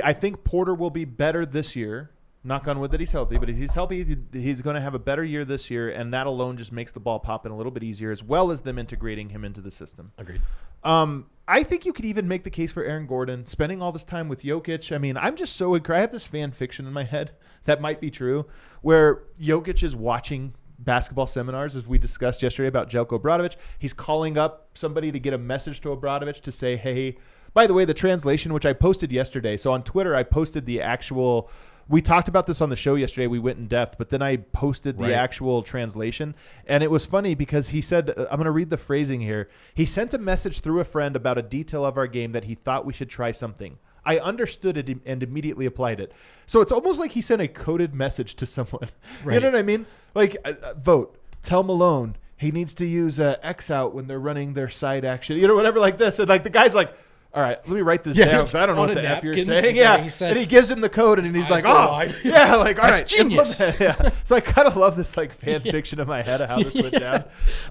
Speaker 1: I think Porter will be better this year. Knock on wood that he's healthy, but if he's healthy, he's going to have a better year this year, and that alone just makes the ball pop in a little bit easier, as well as them integrating him into the system.
Speaker 2: Agreed.
Speaker 1: I think you could even make the case for Aaron Gordon spending all this time with Jokic. I mean, I'm just so I have this fan fiction in my head that might be true, where Jokic is watching basketball seminars, as we discussed yesterday about Jelko Obradovic. He's calling up somebody to get a message to Obradovic to say, hey, by the way, the translation, which I posted yesterday. So on Twitter, I posted the actual. We talked about this on the show yesterday. We went in depth, but then I posted the actual translation. And it was funny because he said, I'm going to read the phrasing here. He sent a message through a friend about a detail of our game that he thought we should try something. I understood it and immediately applied it. So it's almost like he sent a coded message to someone. Right. You know what I mean? Like, vote. Tell Malone he needs to use X out when they're running their side action. Whatever like this. And like the guy's like, all right, let me write this down because I don't know what the F you're saying. Yeah, and he gives him the code, and he's like, oh, yeah, like, all right.
Speaker 2: Genius.
Speaker 1: Yeah. So I kind of love this like fan fiction in my head of how this went down.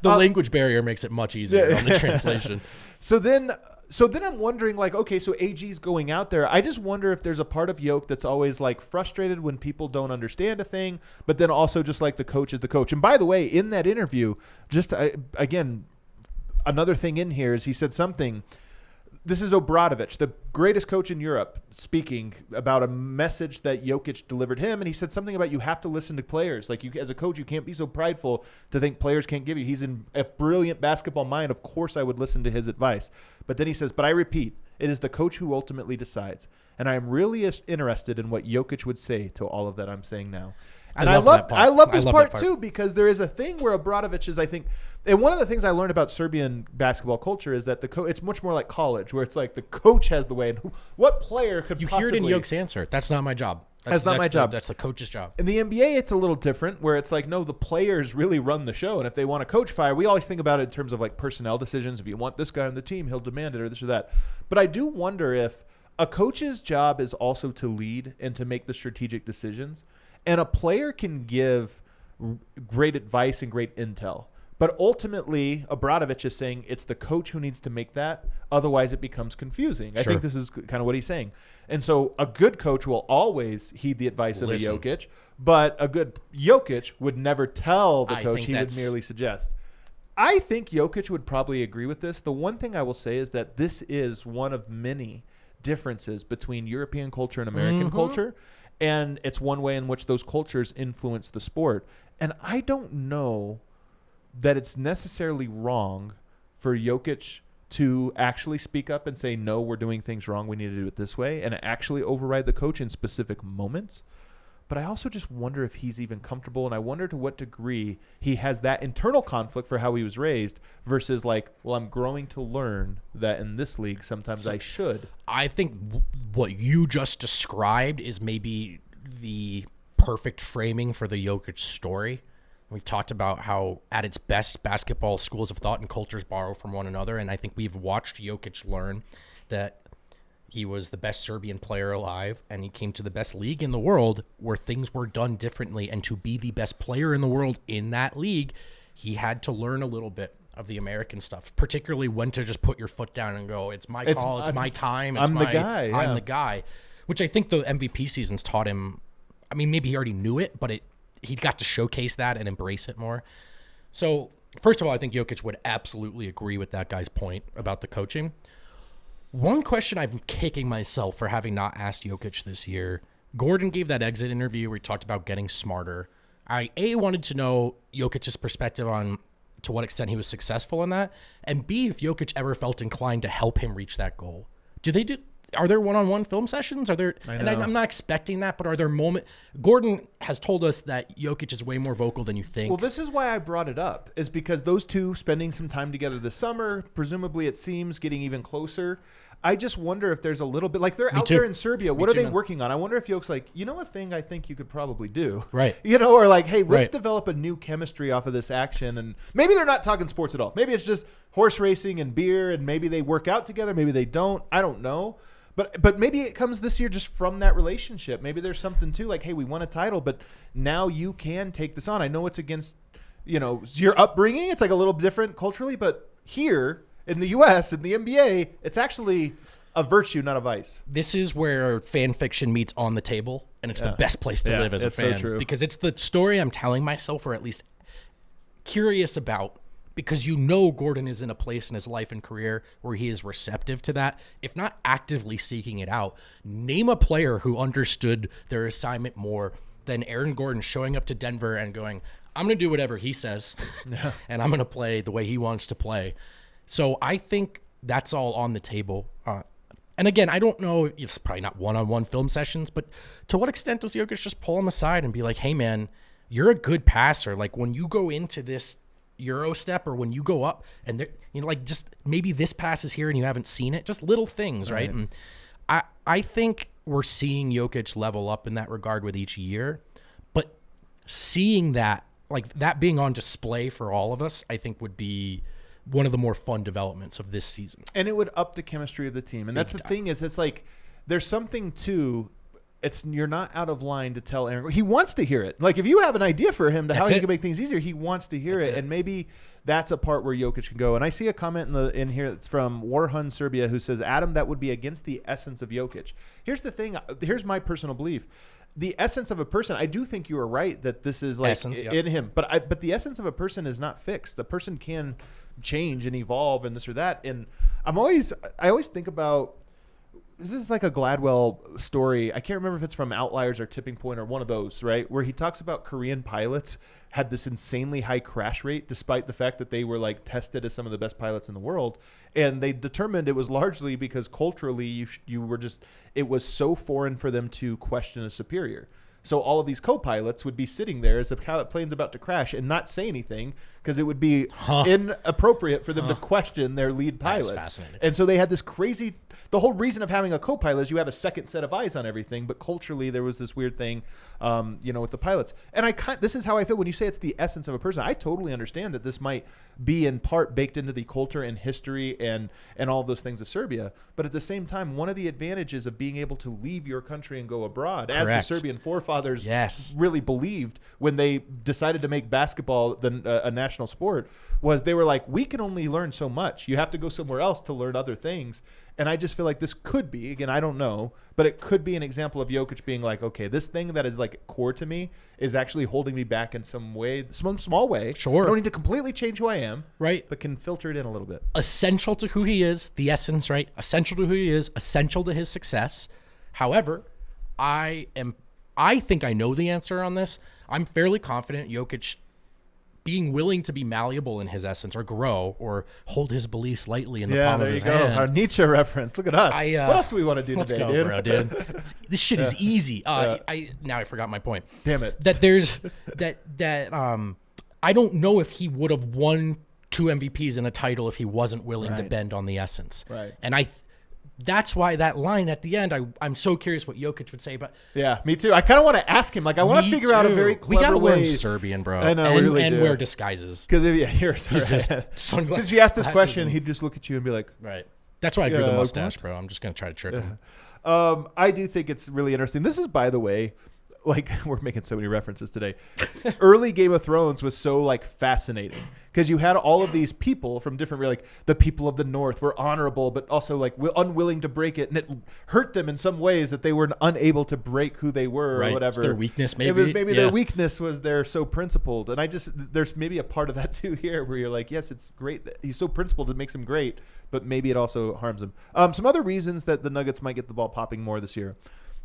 Speaker 2: The language barrier makes it much easier on the translation.
Speaker 1: So then I'm wondering, like, okay, so AG's going out there. I just wonder if there's a part of Yoke that's always like frustrated when people don't understand a thing, but then also just like the coach is the coach. And by the way, in that interview, just again, another thing in here is he said something. This is Obradovic, the greatest coach in Europe, speaking about a message that Jokic delivered him. And he said something about you have to listen to players. Like, you, as a coach, you can't be so prideful to think players can't give you. He's in a brilliant basketball mind. Of course I would listen to his advice. But then he says, but I repeat, it is the coach who ultimately decides. And I am really interested in what Jokic would say to all of that I'm saying now. And I love this part too, because there is a thing where Obradovic is, I think, and one of the things I learned about Serbian basketball culture is that it's much more like college, where it's like the coach has the way. And what player could possibly...
Speaker 2: You hear it in Yoke's answer. That's not my job.
Speaker 1: That's not my job.
Speaker 2: That's the coach's job.
Speaker 1: In the NBA, it's a little different, where it's like, no, the players really run the show. And if they want a coach fire, we always think about it in terms of like personnel decisions. If you want this guy on the team, he'll demand it or this or that. But I do wonder if a coach's job is also to lead and to make the strategic decisions. And a player can give great advice and great intel. But ultimately, Obradovic is saying it's the coach who needs to make that. Otherwise, it becomes confusing. Sure. I think this is kind of what he's saying. And so a good coach will always heed the advice of a Jokic. But a good Jokic would never tell the coach. He would merely suggest. I think Jokic would probably agree with this. The one thing I will say is that this is one of many differences between European culture and American culture. And it's one way in which those cultures influence the sport. And I don't know that it's necessarily wrong for Jokic to actually speak up and say, no, we're doing things wrong, we need to do it this way, and actually override the coach in specific moments. But I also just wonder if he's even comfortable, and I wonder to what degree he has that internal conflict for how he was raised versus like, well, I'm growing to learn that in this league sometimes I should.
Speaker 2: I think what you just described is maybe the perfect framing for the Jokic story. We've talked about how at its best, basketball schools of thought and cultures borrow from one another, and I think we've watched Jokic learn that he was the best Serbian player alive, and he came to the best league in the world where things were done differently. And to be the best player in the world in that league, he had to learn a little bit of the American stuff, particularly when to just put your foot down and go, it's my call, it's my time. I'm the guy, which I think the MVP seasons taught him. I mean, maybe he already knew it, but he got to showcase that and embrace it more. So, first of all, I think Jokic would absolutely agree with that guy's point about the coaching. One question I'm kicking myself for having not asked Jokic this year. Gordon gave that exit interview where he talked about getting smarter. I wanted to know Jokic's perspective on to what extent he was successful in that, and B, if Jokic ever felt inclined to help him reach that goal. Do they Are there one-on-one film sessions? Are there? And I'm not expecting that, but are there moments? Gordon has told us that Jokic is way more vocal than you think.
Speaker 1: Well, this is why I brought it up, is because those two spending some time together this summer, presumably it seems getting even closer. I just wonder if there's a little bit, like they're out there in Serbia. What are they working on? I wonder if Yoke's like, you know, a thing I think you could probably do.
Speaker 2: Right.
Speaker 1: You know, or like, hey, let's develop a new chemistry off of this action. And maybe they're not talking sports at all. Maybe it's just horse racing and beer, and maybe they work out together. Maybe they don't. I don't know. But maybe it comes this year just from that relationship. Maybe there's something too, like, hey, we won a title, but now you can take this on. I know it's against, you know, your upbringing. It's like a little different culturally, but here in the U.S., in the NBA, it's actually a virtue, not a vice.
Speaker 2: This is where fan fiction meets on the table, and it's the best place to live as a fan. So true. Because it's the story I'm telling myself, or at least curious about, because you know Gordon is in a place in his life and career where he is receptive to that, if not actively seeking it out. Name a player who understood their assignment more than Aaron Gordon showing up to Denver and going, I'm going to do whatever he says, and I'm going to play the way he wants to play. So I think that's all on the table. And again, I don't know, it's probably not one-on-one film sessions, but to what extent does Jokic just pull him aside and be like, hey, man, you're a good passer. Like, when you go into this Euro step, or when you go up and you know, like, just maybe this pass is here and you haven't seen it, just little things, right? And I think we're seeing Jokic level up in that regard with each year, but seeing that, like that being on display for all of us, I think would be one of the more fun developments of this season.
Speaker 1: And it would up the chemistry of the team. And that's the thing, is it's like there's something to you're not out of line to tell Aaron. He wants to hear it. Like, if you have an idea for him to how he can make things easier, he wants to hear it. And maybe that's a part where Jokic can go. And I see a comment in here that's from Warhun Serbia, who says, Adam, that would be against the essence of Jokic. Here's the thing. Here's my personal belief. The essence of a person, I do think you are right that this is like in him. But the essence of a person is not fixed. The person can change and evolve and this or that. And I always think about, this is like a Gladwell story. I can't remember if it's from Outliers or Tipping Point or one of those, right? Where he talks about Korean pilots had this insanely high crash rate, despite the fact that they were like tested as some of the best pilots in the world. And they determined it was largely because culturally you were just, it was so foreign for them to question a superior. So all of these co-pilots would be sitting there as the plane's about to crash and not say anything, because it would be inappropriate for them to question their lead pilots.
Speaker 2: That's fascinating.
Speaker 1: And so they had this crazy, the whole reason of having a co-pilot is you have a second set of eyes on everything, but culturally there was this weird thing, with the pilots. And this is how I feel when you say it's the essence of a person. I totally understand that this might be in part baked into the culture and history and all of those things of Serbia. But at the same time, one of the advantages of being able to leave your country and go abroad, as the Serbian forefathers really believed when they decided to make basketball a national sport, was they were like, we can only learn so much. You have to go somewhere else to learn other things. And I just feel like this could be, again, I don't know, but it could be an example of Jokic being like, okay, this thing that is like core to me is actually holding me back in some way, some small way.
Speaker 2: Sure.
Speaker 1: I don't need to completely change who I am.
Speaker 2: Right.
Speaker 1: But can filter it in a little bit.
Speaker 2: Essential to who he is, the essence, right? Essential to who he is, essential to his success. However, I think I know the answer on this. I'm fairly confident Jokic being willing to be malleable in his essence, or grow, or hold his beliefs lightly in the palm of his hand.
Speaker 1: There you go. Our Nietzsche reference. Look at us. what else do we want to do today, dude?
Speaker 2: Bro, dude. This shit is easy. Now I forgot my point.
Speaker 1: Damn it.
Speaker 2: That there's I don't know if he would have won 2 MVPs in a title if he wasn't willing to bend on the essence.
Speaker 1: Right.
Speaker 2: And that's why that line at the end, I'm so curious what Jokic would say. But
Speaker 1: yeah, me too. I kind of want to ask him. Like, I want to figure out a very clever way.
Speaker 2: We got to learn Serbian, bro.
Speaker 1: I know, we really do.
Speaker 2: And wear disguises.
Speaker 1: Because if you ask this question, he'd just look at you and be like,
Speaker 2: right. That's why I grew the mustache, bro. I'm just going to try to trick him.
Speaker 1: I do think it's really interesting. This is, by the way, like, we're making so many references today. Early Game of Thrones was so like fascinating because you had all of these people from different, like the people of the North were honorable, but also like unwilling to break it, and it hurt them in some ways that they were unable to break who they were or whatever.
Speaker 2: It's their weakness, maybe.
Speaker 1: It was maybe their weakness was they're so principled, and there's maybe a part of that too here where you're like, yes, it's great that he's so principled, it makes him great, but maybe it also harms him. Some other reasons that the Nuggets might get the ball popping more this year.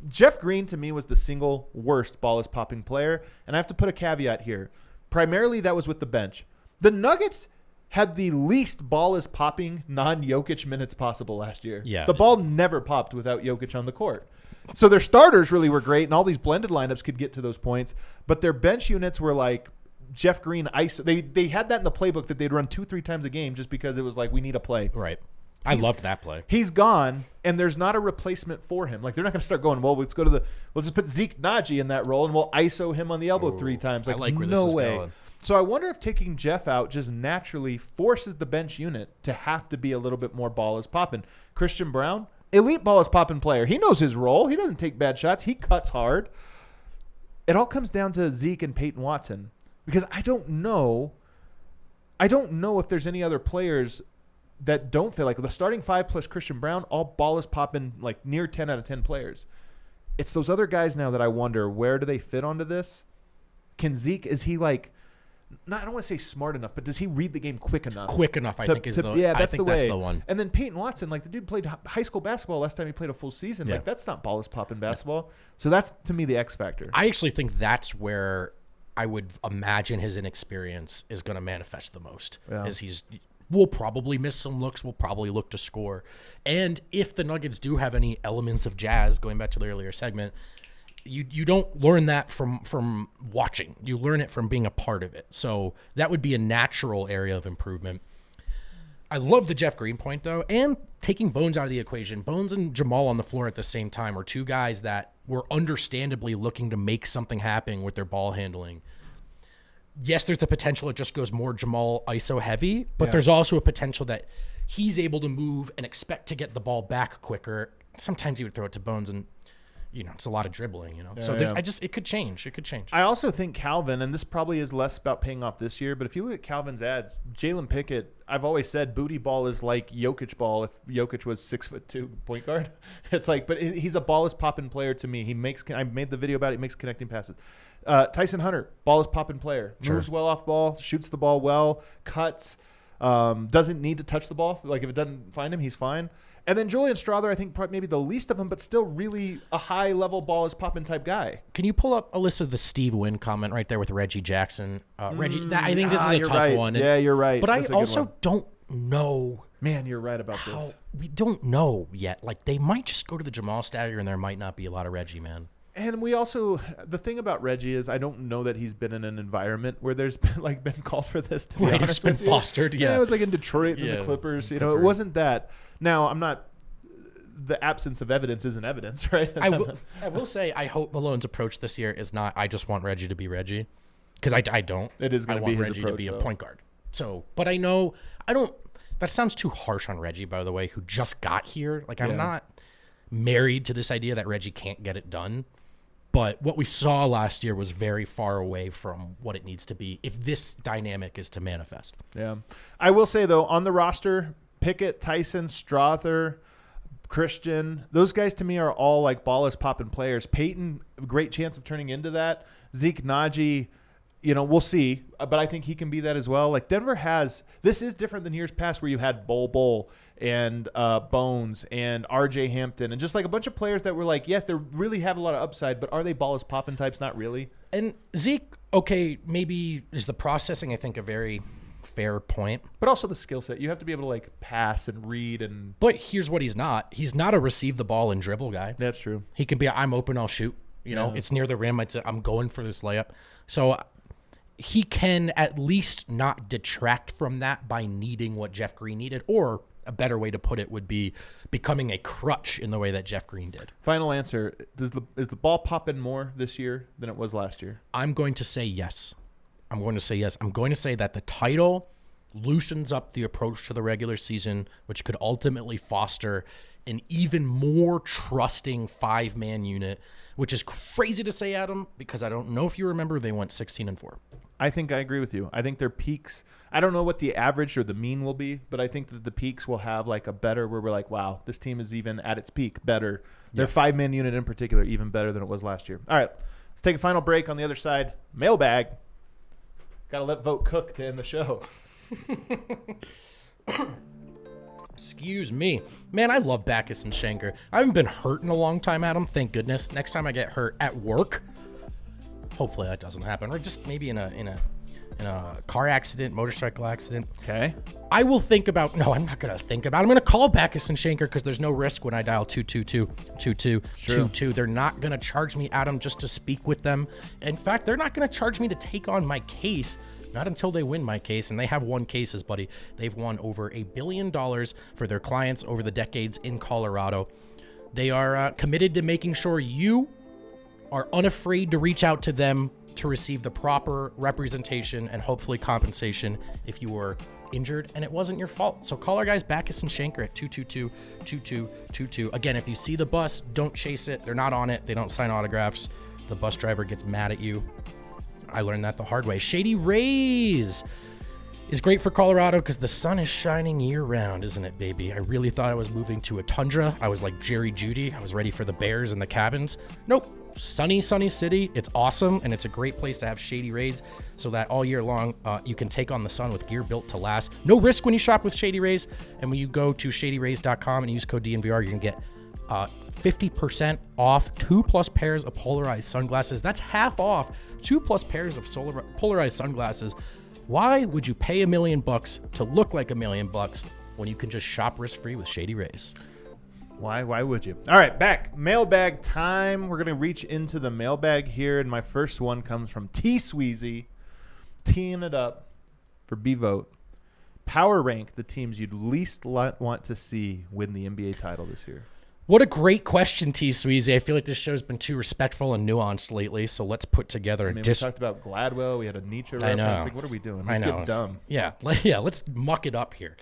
Speaker 1: Jeff Green, to me, was the single worst ball is popping player. And I have to put a caveat here. Primarily, that was with the bench. The Nuggets had the least ball is popping non-Jokic minutes possible last year.
Speaker 2: Yeah.
Speaker 1: The ball never popped without Jokic on the court. So their starters really were great, and all these blended lineups could get to those points. But their bench units were like Jeff Green ice. They had that in the playbook that they'd run 2-3 times a game just because it was like, we need a play.
Speaker 2: Right. I loved that play.
Speaker 1: He's gone, and there's not a replacement for him. Like, they're not going to start going, well, we'll just put Zeke Naji in that role, and we'll ISO him on the elbow 3 times. Like,
Speaker 2: I like where
Speaker 1: no
Speaker 2: this is
Speaker 1: way.
Speaker 2: going.
Speaker 1: So I wonder if taking Jeff out just naturally forces the bench unit to have to be a little bit more ball is popping. Christian Brown, elite ball is popping player. He knows his role. He doesn't take bad shots. He cuts hard. It all comes down to Zeke and Peyton Watson, because I don't know if there's any other players that don't feel like the starting 5 plus Christian Brown, all ball is popping, like near 10 out of 10 players. It's those other guys now that I wonder, where do they fit onto this? Can Zeke, is he like, I don't want to say smart enough, but does he read the game quick enough?
Speaker 2: Quick enough, I think, is the that's the one.
Speaker 1: And then Peyton Watson, like the dude played high school basketball last time he played a full season.
Speaker 2: Yeah.
Speaker 1: Like, that's not ball is popping basketball. So that's, to me, the X factor.
Speaker 2: I actually think that's where I would imagine his inexperience is going to manifest the most.
Speaker 1: Yeah.
Speaker 2: We'll probably miss some looks. We'll probably look to score. And if the Nuggets do have any elements of jazz, going back to the earlier segment, you don't learn that from watching. You learn it from being a part of it. So that would be a natural area of improvement. I love the Jeff Green point, though, and taking Bones out of the equation. Bones and Jamal on the floor at the same time are two guys that were understandably looking to make something happen with their ball handling. Yes, there's the potential it just goes more Jamal ISO heavy, but there's also a potential that he's able to move and expect to get the ball back quicker. Sometimes he would throw it to Bones, and it's a lot of dribbling, So it could change. It could change.
Speaker 1: I also think Calvin, and this probably is less about paying off this year, but if you look at Calvin's ads, Jalen Pickett, I've always said booty ball is like Jokic ball if Jokic was 6'2" point guard. It's like, but he's a ball is popping player to me. I made the video about it. He makes connecting passes. Tyson Hunter, ball is popping player.
Speaker 2: Sure.
Speaker 1: Moves well off ball, shoots the ball well, cuts, doesn't need to touch the ball. Like, if it doesn't find him, he's fine. And then Julian Strawther, I think maybe the least of them, but still really a high-level ball is popping type guy.
Speaker 2: Can you pull up, Alyssa, the Steve Wynn comment right there with Reggie Jackson? Reggie, I think this is a tough one.
Speaker 1: Yeah, you're right.
Speaker 2: But I also don't know.
Speaker 1: Man, you're right about this.
Speaker 2: We don't know yet. Like, they might just go to the Jamal stagger, and there might not be a lot of Reggie, man.
Speaker 1: And we also, the thing about Reggie is I don't know that he's been in an environment where there's been called for this, to be honest.
Speaker 2: It's been fostered,
Speaker 1: Yeah, it was like in Detroit and the Clippers. It wasn't that. Now, the absence of evidence isn't evidence, right?
Speaker 2: I will say, I hope Malone's approach this year is not, I just want Reggie to be Reggie. Because I don't.
Speaker 1: It is going to be his
Speaker 2: Reggie
Speaker 1: approach,
Speaker 2: to be
Speaker 1: though.
Speaker 2: a point guard. So, but I don't, that sounds too harsh on Reggie, by the way, who just got here. Like, I'm not married to this idea that Reggie can't get it done. But what we saw last year was very far away from what it needs to be if this dynamic is to manifest.
Speaker 1: Yeah. I will say, though, on the roster, Pickett, Tyson, Strawther, Christian, those guys to me are all like ball is popping players. Peyton, great chance of turning into that. Zeke Naji, we'll see. But I think he can be that as well. Like, Denver this is different than years past where you had Bol and Bones and RJ Hampton and just like a bunch of players that were like, yes, they really have a lot of upside, but are they ball is popping types? Not really.
Speaker 2: And Zeke, okay, maybe is the processing, I think, a very fair point.
Speaker 1: But also the skill set. You have to be able to like pass and read and.
Speaker 2: But here's what he's not. He's not a receive the ball and dribble guy.
Speaker 1: That's true.
Speaker 2: He can be I'm open, I'll shoot. It's near the rim. I'm going for this layup. So he can at least not detract from that by needing what Jeff Green needed, or a better way to put it would be becoming a crutch in the way that Jeff Green did.
Speaker 1: Final answer. Is the ball popping more this year than it was last year?
Speaker 2: I'm going to say yes. I'm going to say that the title loosens up the approach to the regular season, which could ultimately foster an even more trusting 5-man unit, which is crazy to say, Adam, because I don't know if you remember, they went 16-4.
Speaker 1: I think I agree with you. I think their peaks, I don't know what the average or the mean will be, but I think that the peaks will have like a better, where we're like, wow, this team is even at its peak better. Their 5-man unit in particular, even better than it was last year. All right, let's take a final break. On the other side, mailbag. Got to let vote cook to end the show.
Speaker 2: Excuse me. Man, I love Backus and Schenker. I haven't been hurt in a long time, Adam. Thank goodness. Next time I get hurt at work, hopefully that doesn't happen. Or just maybe in a in a car accident, motorcycle accident.
Speaker 1: Okay.
Speaker 2: I will think about, no, I'm not going to think about it. I'm going to call Backus and Shanker because there's no risk when I dial 222-2222. They're not going to charge me, Adam, just to speak with them. In fact, they're not going to charge me to take on my case, not until they win my case. And they have won cases, buddy. They've won over $1 billion for their clients over the decades in Colorado. They are committed to making sure you are unafraid to reach out to them to receive the proper representation and hopefully compensation if you were injured and it wasn't your fault. So call our guys Backus and Shanker at 222-2222. Again, if you see the bus, don't chase it. They're not on it. They don't sign autographs. The bus driver gets mad at you. I learned that the hard way. Shady Rays is great for Colorado because the sun is shining year-round, isn't it, baby? I really thought I was moving to a tundra. I was like Jerry Judy. I was ready for the bears and the cabins. Nope. Sunny city. It's awesome, and it's a great place to have Shady Rays so that all year long you can take on the sun with gear built to last. No risk when you shop with Shady Rays, and when you go to shadyrays.com and use code DNVR, you can get 50% off 2+ pairs of polarized sunglasses. That's half off 2+ pairs of polarized sunglasses. Why would you pay $1 million to look like $1 million when you can just shop risk-free with Shady Rays?
Speaker 1: Why would you? All right, back. Mailbag time. We're going to reach into the mailbag here, and my first one comes from T. Sweezy, teeing it up for B-Vote. Power rank the teams you'd least want to see win the NBA title this year.
Speaker 2: What a great question, T. Sweezy. I feel like this show's been too respectful and nuanced lately, so let's put together
Speaker 1: we talked about Gladwell. We had a Nietzsche reference. Like, what are we doing? Let's get dumb.
Speaker 2: Yeah, let's muck it up here.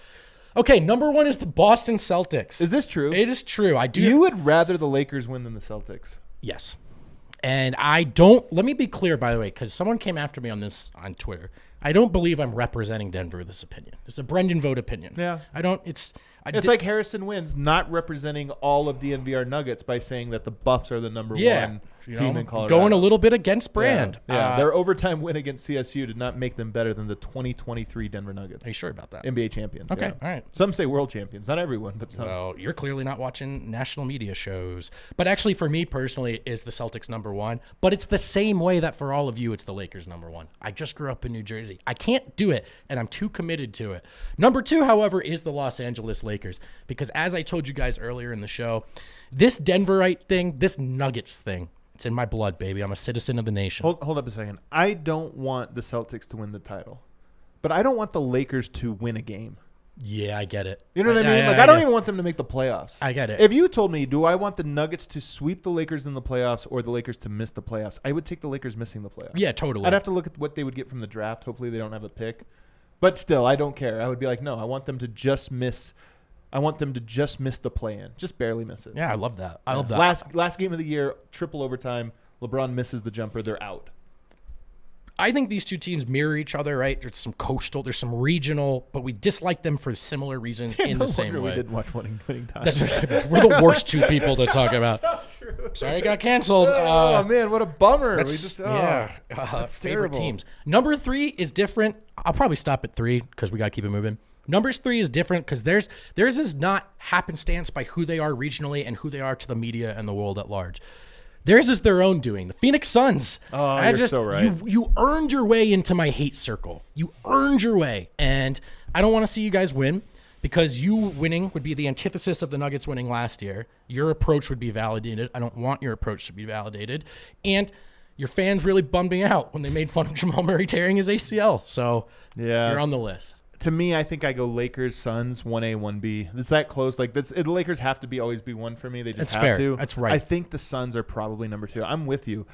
Speaker 2: Okay, number one is the Boston Celtics.
Speaker 1: Is this true?
Speaker 2: It is true. I do.
Speaker 1: You would rather the Lakers win than the Celtics?
Speaker 2: Yes. And I don't, let me be clear, by the way, because someone came after me on this on Twitter. I don't believe I'm representing Denver with this opinion. It's a Brendan vote opinion.
Speaker 1: Yeah.
Speaker 2: It's
Speaker 1: like Harrison Wins not representing all of DNVR Nuggets by saying that the Buffs are the number one team in Colorado.
Speaker 2: Going a little bit against brand.
Speaker 1: Yeah. Their overtime win against CSU did not make them better than the 2023 Denver Nuggets.
Speaker 2: Are you sure about that?
Speaker 1: NBA champions.
Speaker 2: Okay,
Speaker 1: yeah.
Speaker 2: all right.
Speaker 1: Some say world champions. Not everyone, but some.
Speaker 2: Well, you're clearly not watching national media shows. But actually, for me personally, is the Celtics number one. But it's the same way that for all of you, it's the Lakers number one. I just grew up in New Jersey. I can't do it, and I'm too committed to it. Number two, however, is the Los Angeles Lakers. Because as I told you guys earlier in the show, this Denverite thing, this Nuggets thing, it's in my blood, baby. I'm a citizen of the nation.
Speaker 1: Hold up a second. I don't want the Celtics to win the title, but I don't want the Lakers to win a game.
Speaker 2: Yeah, I get it.
Speaker 1: You know what I mean? I don't even want them to make the playoffs.
Speaker 2: I get it.
Speaker 1: If you told me, do I want the Nuggets to sweep the Lakers in the playoffs or the Lakers to miss the playoffs, I would take the Lakers missing the playoffs.
Speaker 2: Yeah, totally.
Speaker 1: I'd have to look at what they would get from the draft. Hopefully they don't have a pick. But still, I don't care. I would be like, no, I want them to just miss the play-in. Just barely miss it.
Speaker 2: Yeah, I love that. I love that.
Speaker 1: Last game of the year, triple overtime. LeBron misses the jumper. They're out.
Speaker 2: I think these two teams mirror each other, right? There's some coastal, there's some regional, but we dislike them for similar reasons in the same way.
Speaker 1: We didn't watch winning time.
Speaker 2: We're the worst two people to talk about.
Speaker 1: So true.
Speaker 2: Sorry, got canceled.
Speaker 1: Oh, man, what a bummer.
Speaker 2: That's
Speaker 1: That's
Speaker 2: favorite
Speaker 1: terrible.
Speaker 2: teams. Number three is different. I'll probably stop at three because we got to keep it moving. Numbers three is different because theirs is not happenstance by who they are regionally and who they are to the media and the world at large. Theirs is their own doing. The Phoenix Suns.
Speaker 1: Oh, you're so right.
Speaker 2: You earned your way into my hate circle. You earned your way. And I don't want to see you guys win because you winning would be the antithesis of the Nuggets winning last year. Your approach would be validated. I don't want your approach to be validated. And your fans really bummed me out when they made fun of Jamal Murray tearing his ACL. So you're on the list.
Speaker 1: To me, I think I go Lakers, Suns, 1A, 1B. It's that close. Like the Lakers have to always be one for me. They just have to.
Speaker 2: That's right.
Speaker 1: I think the Suns are probably number two. I'm with you.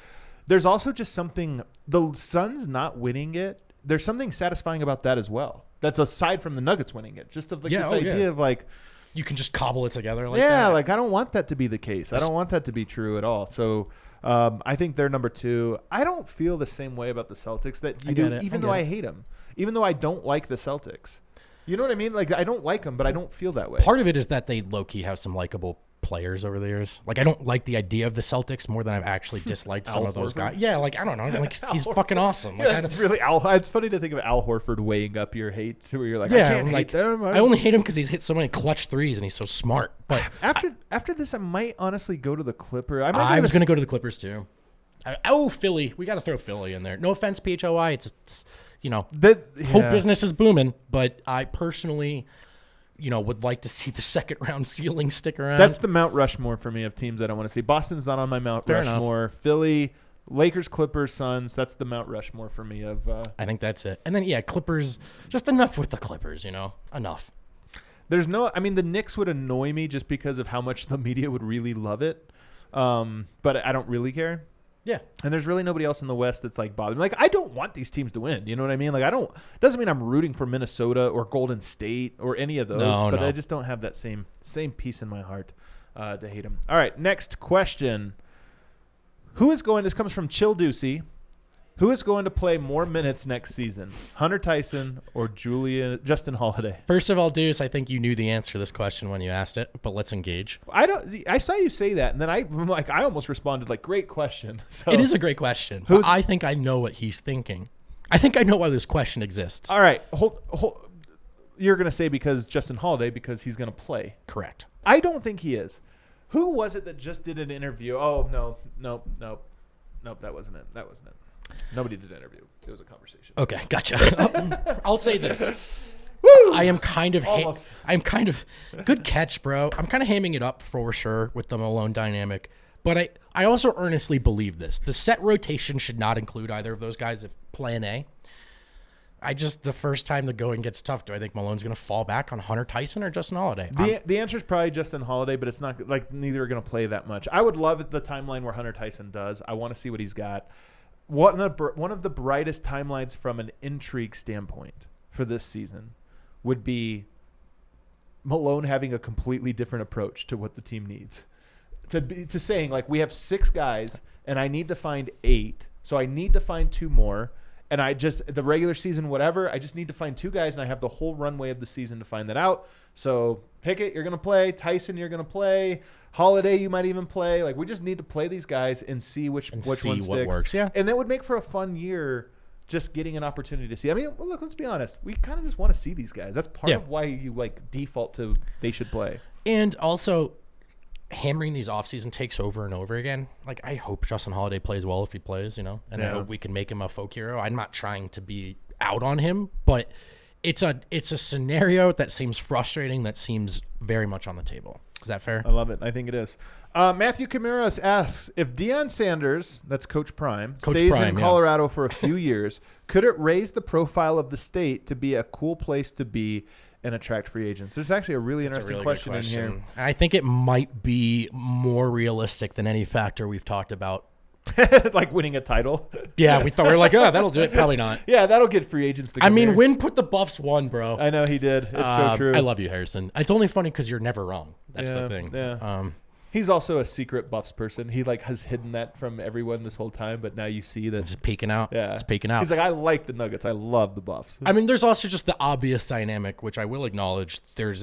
Speaker 1: There's also just something, the Suns not winning it, there's something satisfying about that as well. That's aside from the Nuggets winning it. Just of like this idea of like,
Speaker 2: you can just cobble it together like that.
Speaker 1: Yeah, like I don't want that to be the case. I don't want that to be true at all. So I think they're number two. I don't feel the same way about the Celtics that you do, even though I hate them. Even though I don't like the Celtics. You know what I mean? Like, I don't like them, but I don't feel that way.
Speaker 2: Part of it is that they low-key have some likable players over the years. Like, I don't like the idea of the Celtics more than I've actually disliked some of those guys. Yeah, like, I don't know. Like, he's fucking awesome. Like,
Speaker 1: yeah, it's funny to think of Al Horford weighing up your hate to where you're like, I can't hate them.
Speaker 2: I only hate him because he's hit so many clutch threes and he's so smart. But
Speaker 1: after this, I might honestly go to the Clippers.
Speaker 2: I was going to go to the Clippers, too. Philly. We got to throw Philly in there. No offense, PHOI. hope business is booming. But I personally, would like to see the second round ceiling stick around.
Speaker 1: That's the Mount Rushmore for me of teams I don't want to see. Boston's not on my Mount Rushmore. Enough. Philly, Lakers, Clippers, Suns. That's the Mount Rushmore for me of.
Speaker 2: I think that's it. And then Clippers. Just enough with the Clippers. Enough.
Speaker 1: There's no. I mean, the Knicks would annoy me just because of how much the media would really love it. But I don't really care.
Speaker 2: Yeah.
Speaker 1: And there's really nobody else in the West that's like bothering me. Like, I don't want these teams to win. You know what I mean? Like, doesn't mean I'm rooting for Minnesota or Golden State or any of those. But I just don't have that same peace in my heart to hate them. All right. Next question. This comes from Chill Ducey. Who is going to play more minutes next season? Hunter Tyson or Justin Holiday?
Speaker 2: First of all, Deuce, I think you knew the answer to this question when you asked it, but let's engage.
Speaker 1: I saw you say that, and then I almost responded like, great question. So,
Speaker 2: it is a great question. I think I know what he's thinking. I think I know why this question exists.
Speaker 1: All right. Hold. You're going to say because Justin Holiday, because he's going to play.
Speaker 2: Correct.
Speaker 1: I don't think he is. Who was it that just did an interview? Oh, no. Nope, that wasn't it. Nobody did an interview. It was a conversation.
Speaker 2: Okay, gotcha. I'll say this.
Speaker 1: Woo!
Speaker 2: I am kind of good catch, bro. I'm kind of hamming it up for sure with the Malone dynamic, but I also earnestly believe this. The set rotation should not include either of those guys if plan A. The first time the going gets tough, do I think Malone's going to fall back on Hunter Tyson or Justin Holiday?
Speaker 1: The answer is probably Justin Holiday, but it's not like neither are going to play that much. I would love the timeline where Hunter Tyson does. I want to see what he's got. One of the brightest timelines from an intrigue standpoint for this season would be Malone having a completely different approach to what the team needs. To saying, like, we have 6 guys, and I need to find 8, so I need to find 2 more, and the regular season, whatever, I just need to find 2 guys, and I have the whole runway of the season to find that out. So Pickett, you're going to play. Tyson, you're going to play. Holiday, you might even play. Like, we just need to play these guys and see which one sticks.
Speaker 2: What works, yeah.
Speaker 1: And that would make for a fun year, just getting an opportunity to see. I mean, look, let's be honest. We kind of just want to see these guys. That's part of why you default to they should play.
Speaker 2: And also, hammering these offseason takes over and over again. Like, I hope Justin Holiday plays well if he plays, and I hope we can make him a folk hero. I'm not trying to be out on him, but it's a scenario that seems frustrating, that seems very much on the table. Is that fair?
Speaker 1: I love it. I think it is. Matthew Camiras asks, if Deion Sanders, that's Coach Prime, stays in Colorado for a few years, could it raise the profile of the state to be a cool place to be and attract free agents? There's actually a really interesting question in here.
Speaker 2: I think it might be more realistic than any factor we've talked about.
Speaker 1: Like winning a title.
Speaker 2: Yeah, we thought that'll do it. Probably not.
Speaker 1: Yeah, that'll get free agents to come here.
Speaker 2: Win put the Buffs won, bro.
Speaker 1: I know he did. It's so true.
Speaker 2: I love you, Harrison. It's only funny because you're never wrong. That's the thing.
Speaker 1: Yeah. He's also a secret Buffs person. He has hidden that from everyone this whole time, but now you see that
Speaker 2: it's peeking out.
Speaker 1: Yeah,
Speaker 2: it's peeking out.
Speaker 1: He's like, I like the Nuggets. I love the Buffs.
Speaker 2: There's also just the obvious dynamic, which I will acknowledge. There's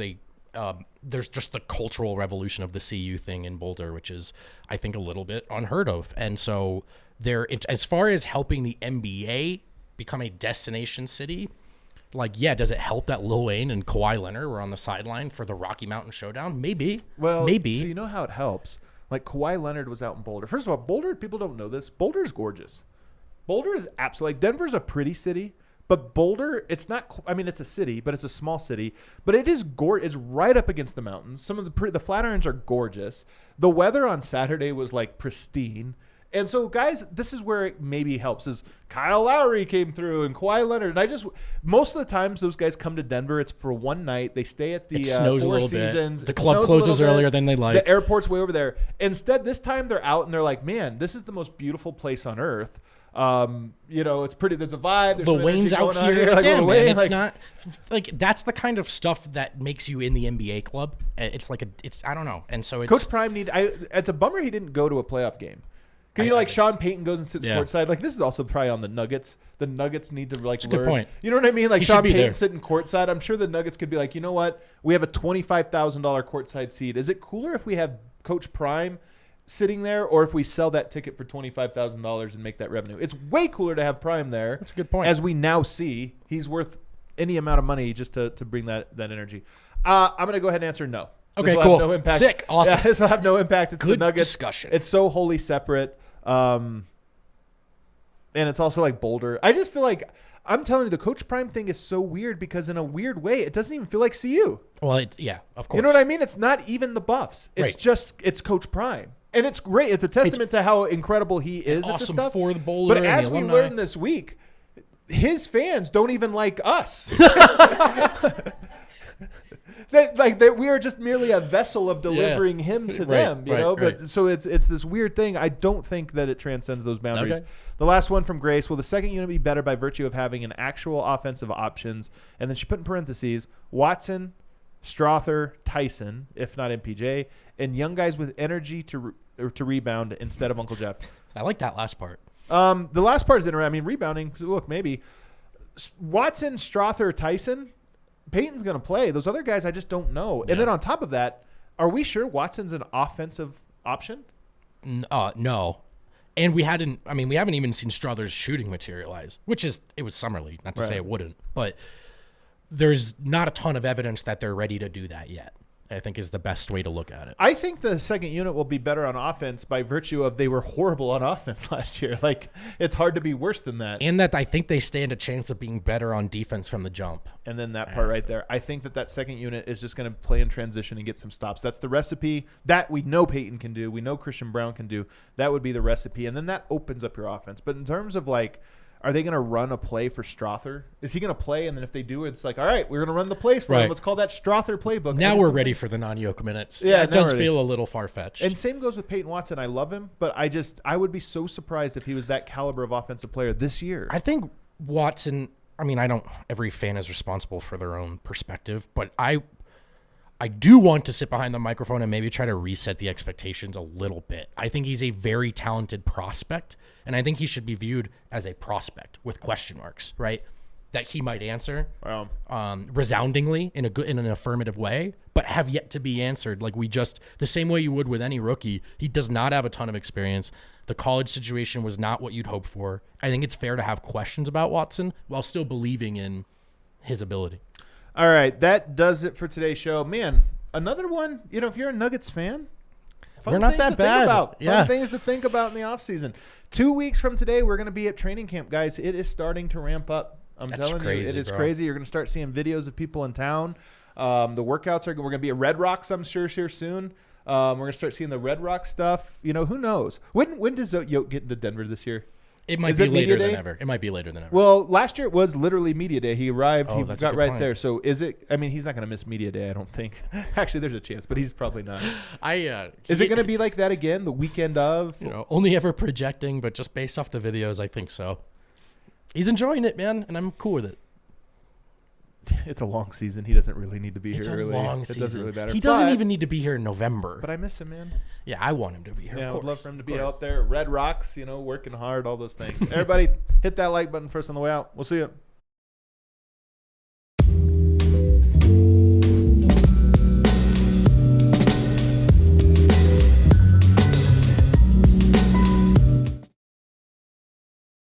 Speaker 2: just the cultural revolution of the CU thing in Boulder, which is, I think, a little bit unheard of. And so as far as helping the NBA become a destination city, does it help that Lil Wayne and Kawhi Leonard were on the sideline for the Rocky Mountain Showdown? Maybe.
Speaker 1: Well,
Speaker 2: maybe.
Speaker 1: So you know how it helps? Like, Kawhi Leonard was out in Boulder. First of all, Boulder, people don't know this. Boulder is gorgeous. Boulder is absolutely, Denver's a pretty city, but Boulder, it's not, it's a city, but it's a small city, but it is it's right up against the mountains. Some of the Flatirons are gorgeous. The weather on Saturday was pristine. And so, guys, this is where it maybe helps is Kyle Lowry came through and Kawhi Leonard. And most of the times those guys come to Denver, it's for one night. They stay at the
Speaker 2: snows
Speaker 1: Four
Speaker 2: a little
Speaker 1: Seasons.
Speaker 2: Bit. The club closes earlier than they like.
Speaker 1: The airport's way over there. Instead, this time they're out and they're like, man, this is the most beautiful place on earth. It's pretty. There's a vibe. There's
Speaker 2: the Wayne's out here.
Speaker 1: Wayne,
Speaker 2: it's not that's the kind of stuff that makes you in the NBA club. It's I don't know. And so
Speaker 1: Coach Prime it's a bummer he didn't go to a playoff game. Because Sean Payton goes and sits courtside. This is also probably on the Nuggets. The Nuggets need to learn.
Speaker 2: Good point.
Speaker 1: You know what I mean? Sean Payton sitting courtside. I'm sure the Nuggets could be like, you know what? We have a $25,000 courtside seat. Is it cooler if we have Coach Prime sitting there, or if we sell that ticket for $25,000 and make that revenue? It's way cooler to have Prime there.
Speaker 2: That's a good point.
Speaker 1: As we now see, he's worth any amount of money just to bring that energy. I'm going to go ahead and answer no.
Speaker 2: Okay, cool.
Speaker 1: Have no impact.
Speaker 2: Sick. Awesome.
Speaker 1: Yeah, this will have no impact. It's
Speaker 2: good
Speaker 1: the Nuggets.
Speaker 2: Discussion.
Speaker 1: It's so wholly separate. And it's also Boulder. I just feel like I'm telling you, the Coach Prime thing is so weird because in a weird way, it doesn't even feel like CU.
Speaker 2: Well, yeah, of course.
Speaker 1: You know what I mean? It's not even the Buffs. It's
Speaker 2: Right.
Speaker 1: it's Coach Prime. And it's great. It's a testament to how incredible he is at this
Speaker 2: awesome
Speaker 1: stuff.
Speaker 2: for the bowler
Speaker 1: But
Speaker 2: and
Speaker 1: as
Speaker 2: the
Speaker 1: we
Speaker 2: alumni.
Speaker 1: learned this week, his fans don't even like us. That we are just merely a vessel of delivering him to them, you know. But so it's this weird thing. I don't think that it transcends those boundaries.
Speaker 2: Okay.
Speaker 1: The last one from Grace: will the second unit be better by virtue of having an actual offensive options? And then she put in parentheses: Watson, Strother, Tyson, if not MPJ, and young guys with energy to rebound instead of Uncle Jeff.
Speaker 2: I like that last part.
Speaker 1: The last part is interesting. I mean, rebounding. Look, maybe Watson, Strother, Tyson. Peyton's going to play. Those other guys, I just don't know.
Speaker 2: Yeah.
Speaker 1: And then on top of that, are we sure Watson's an offensive option?
Speaker 2: No. And we haven't even seen Strother's shooting materialize, it was summer league, not to say it wouldn't, but there's not a ton of evidence that they're ready to do that yet, I think is the best way to look at it.
Speaker 1: I think the second unit will be better on offense by virtue of they were horrible on offense last year. Like, it's hard to be worse than that.
Speaker 2: And that I think they stand a chance of being better on defense from the jump.
Speaker 1: And then that part right there, I think that second unit is just going to play in transition and get some stops. That's the recipe that we know Peyton can do. We know Christian Brown can do. That would be the recipe. And then that opens up your offense. But in terms of like, are they going to run a play for Strother? Is he going to play? And then if they do, it's like, all right, we're going to run the plays for him. Let's call that Strother playbook.
Speaker 2: Now we're ready for the non-yoke minutes.
Speaker 1: Yeah,
Speaker 2: it does feel a little far-fetched.
Speaker 1: And same goes with Peyton Watson. I love him, but I would be so surprised if he was that caliber of offensive player this year.
Speaker 2: I think Watson, every fan is responsible for their own perspective, but I do want to sit behind the microphone and maybe try to reset the expectations a little bit. I think he's a very talented prospect, and I think he should be viewed as a prospect with question marks, right? That he might answer resoundingly in an affirmative way, but have yet to be answered. Like the same way you would with any rookie, he does not have a ton of experience. The college situation was not what you'd hope for. I think it's fair to have questions about Watson while still believing in his ability.
Speaker 1: All right, that does it for today's show. Man, another one, if you're a Nuggets fan,
Speaker 2: we're not that bad.
Speaker 1: Fun things to think about in the offseason. 2 weeks from today, we're going to be at training camp, guys. It is starting to ramp up.
Speaker 2: That's
Speaker 1: telling
Speaker 2: crazy,
Speaker 1: you, it is
Speaker 2: bro.
Speaker 1: crazy. You're going to start seeing videos of people in town. The workouts we're going to be at Red Rocks, I'm sure, here soon. We're going to start seeing the Red Rock stuff. Who knows? When does Yoke get into Denver this year?
Speaker 2: It might be later than ever. It might be later than ever.
Speaker 1: Well, last year it was literally Media Day. He arrived. He
Speaker 2: that's
Speaker 1: got
Speaker 2: a good
Speaker 1: right
Speaker 2: point.
Speaker 1: there. So is it? I mean, he's not going to miss Media Day, I don't think. Actually, there's a chance, but he's probably not. Is it going to be like that again, the weekend of?
Speaker 2: Only ever projecting, but just based off the videos, I think so. He's enjoying it, man, and I'm cool with it.
Speaker 1: It's a long season. He doesn't really need to be
Speaker 2: It's
Speaker 1: here
Speaker 2: a
Speaker 1: early.
Speaker 2: long
Speaker 1: It
Speaker 2: season.
Speaker 1: doesn't really matter.
Speaker 2: He doesn't even need to be here in November.
Speaker 1: But I miss him, man.
Speaker 2: Yeah, I want him to be here.
Speaker 1: Yeah, I
Speaker 2: of
Speaker 1: would
Speaker 2: course.
Speaker 1: love for him to be out there, Red Rocks, working hard, all those things. Everybody, hit that like button first on the way out. We'll see you.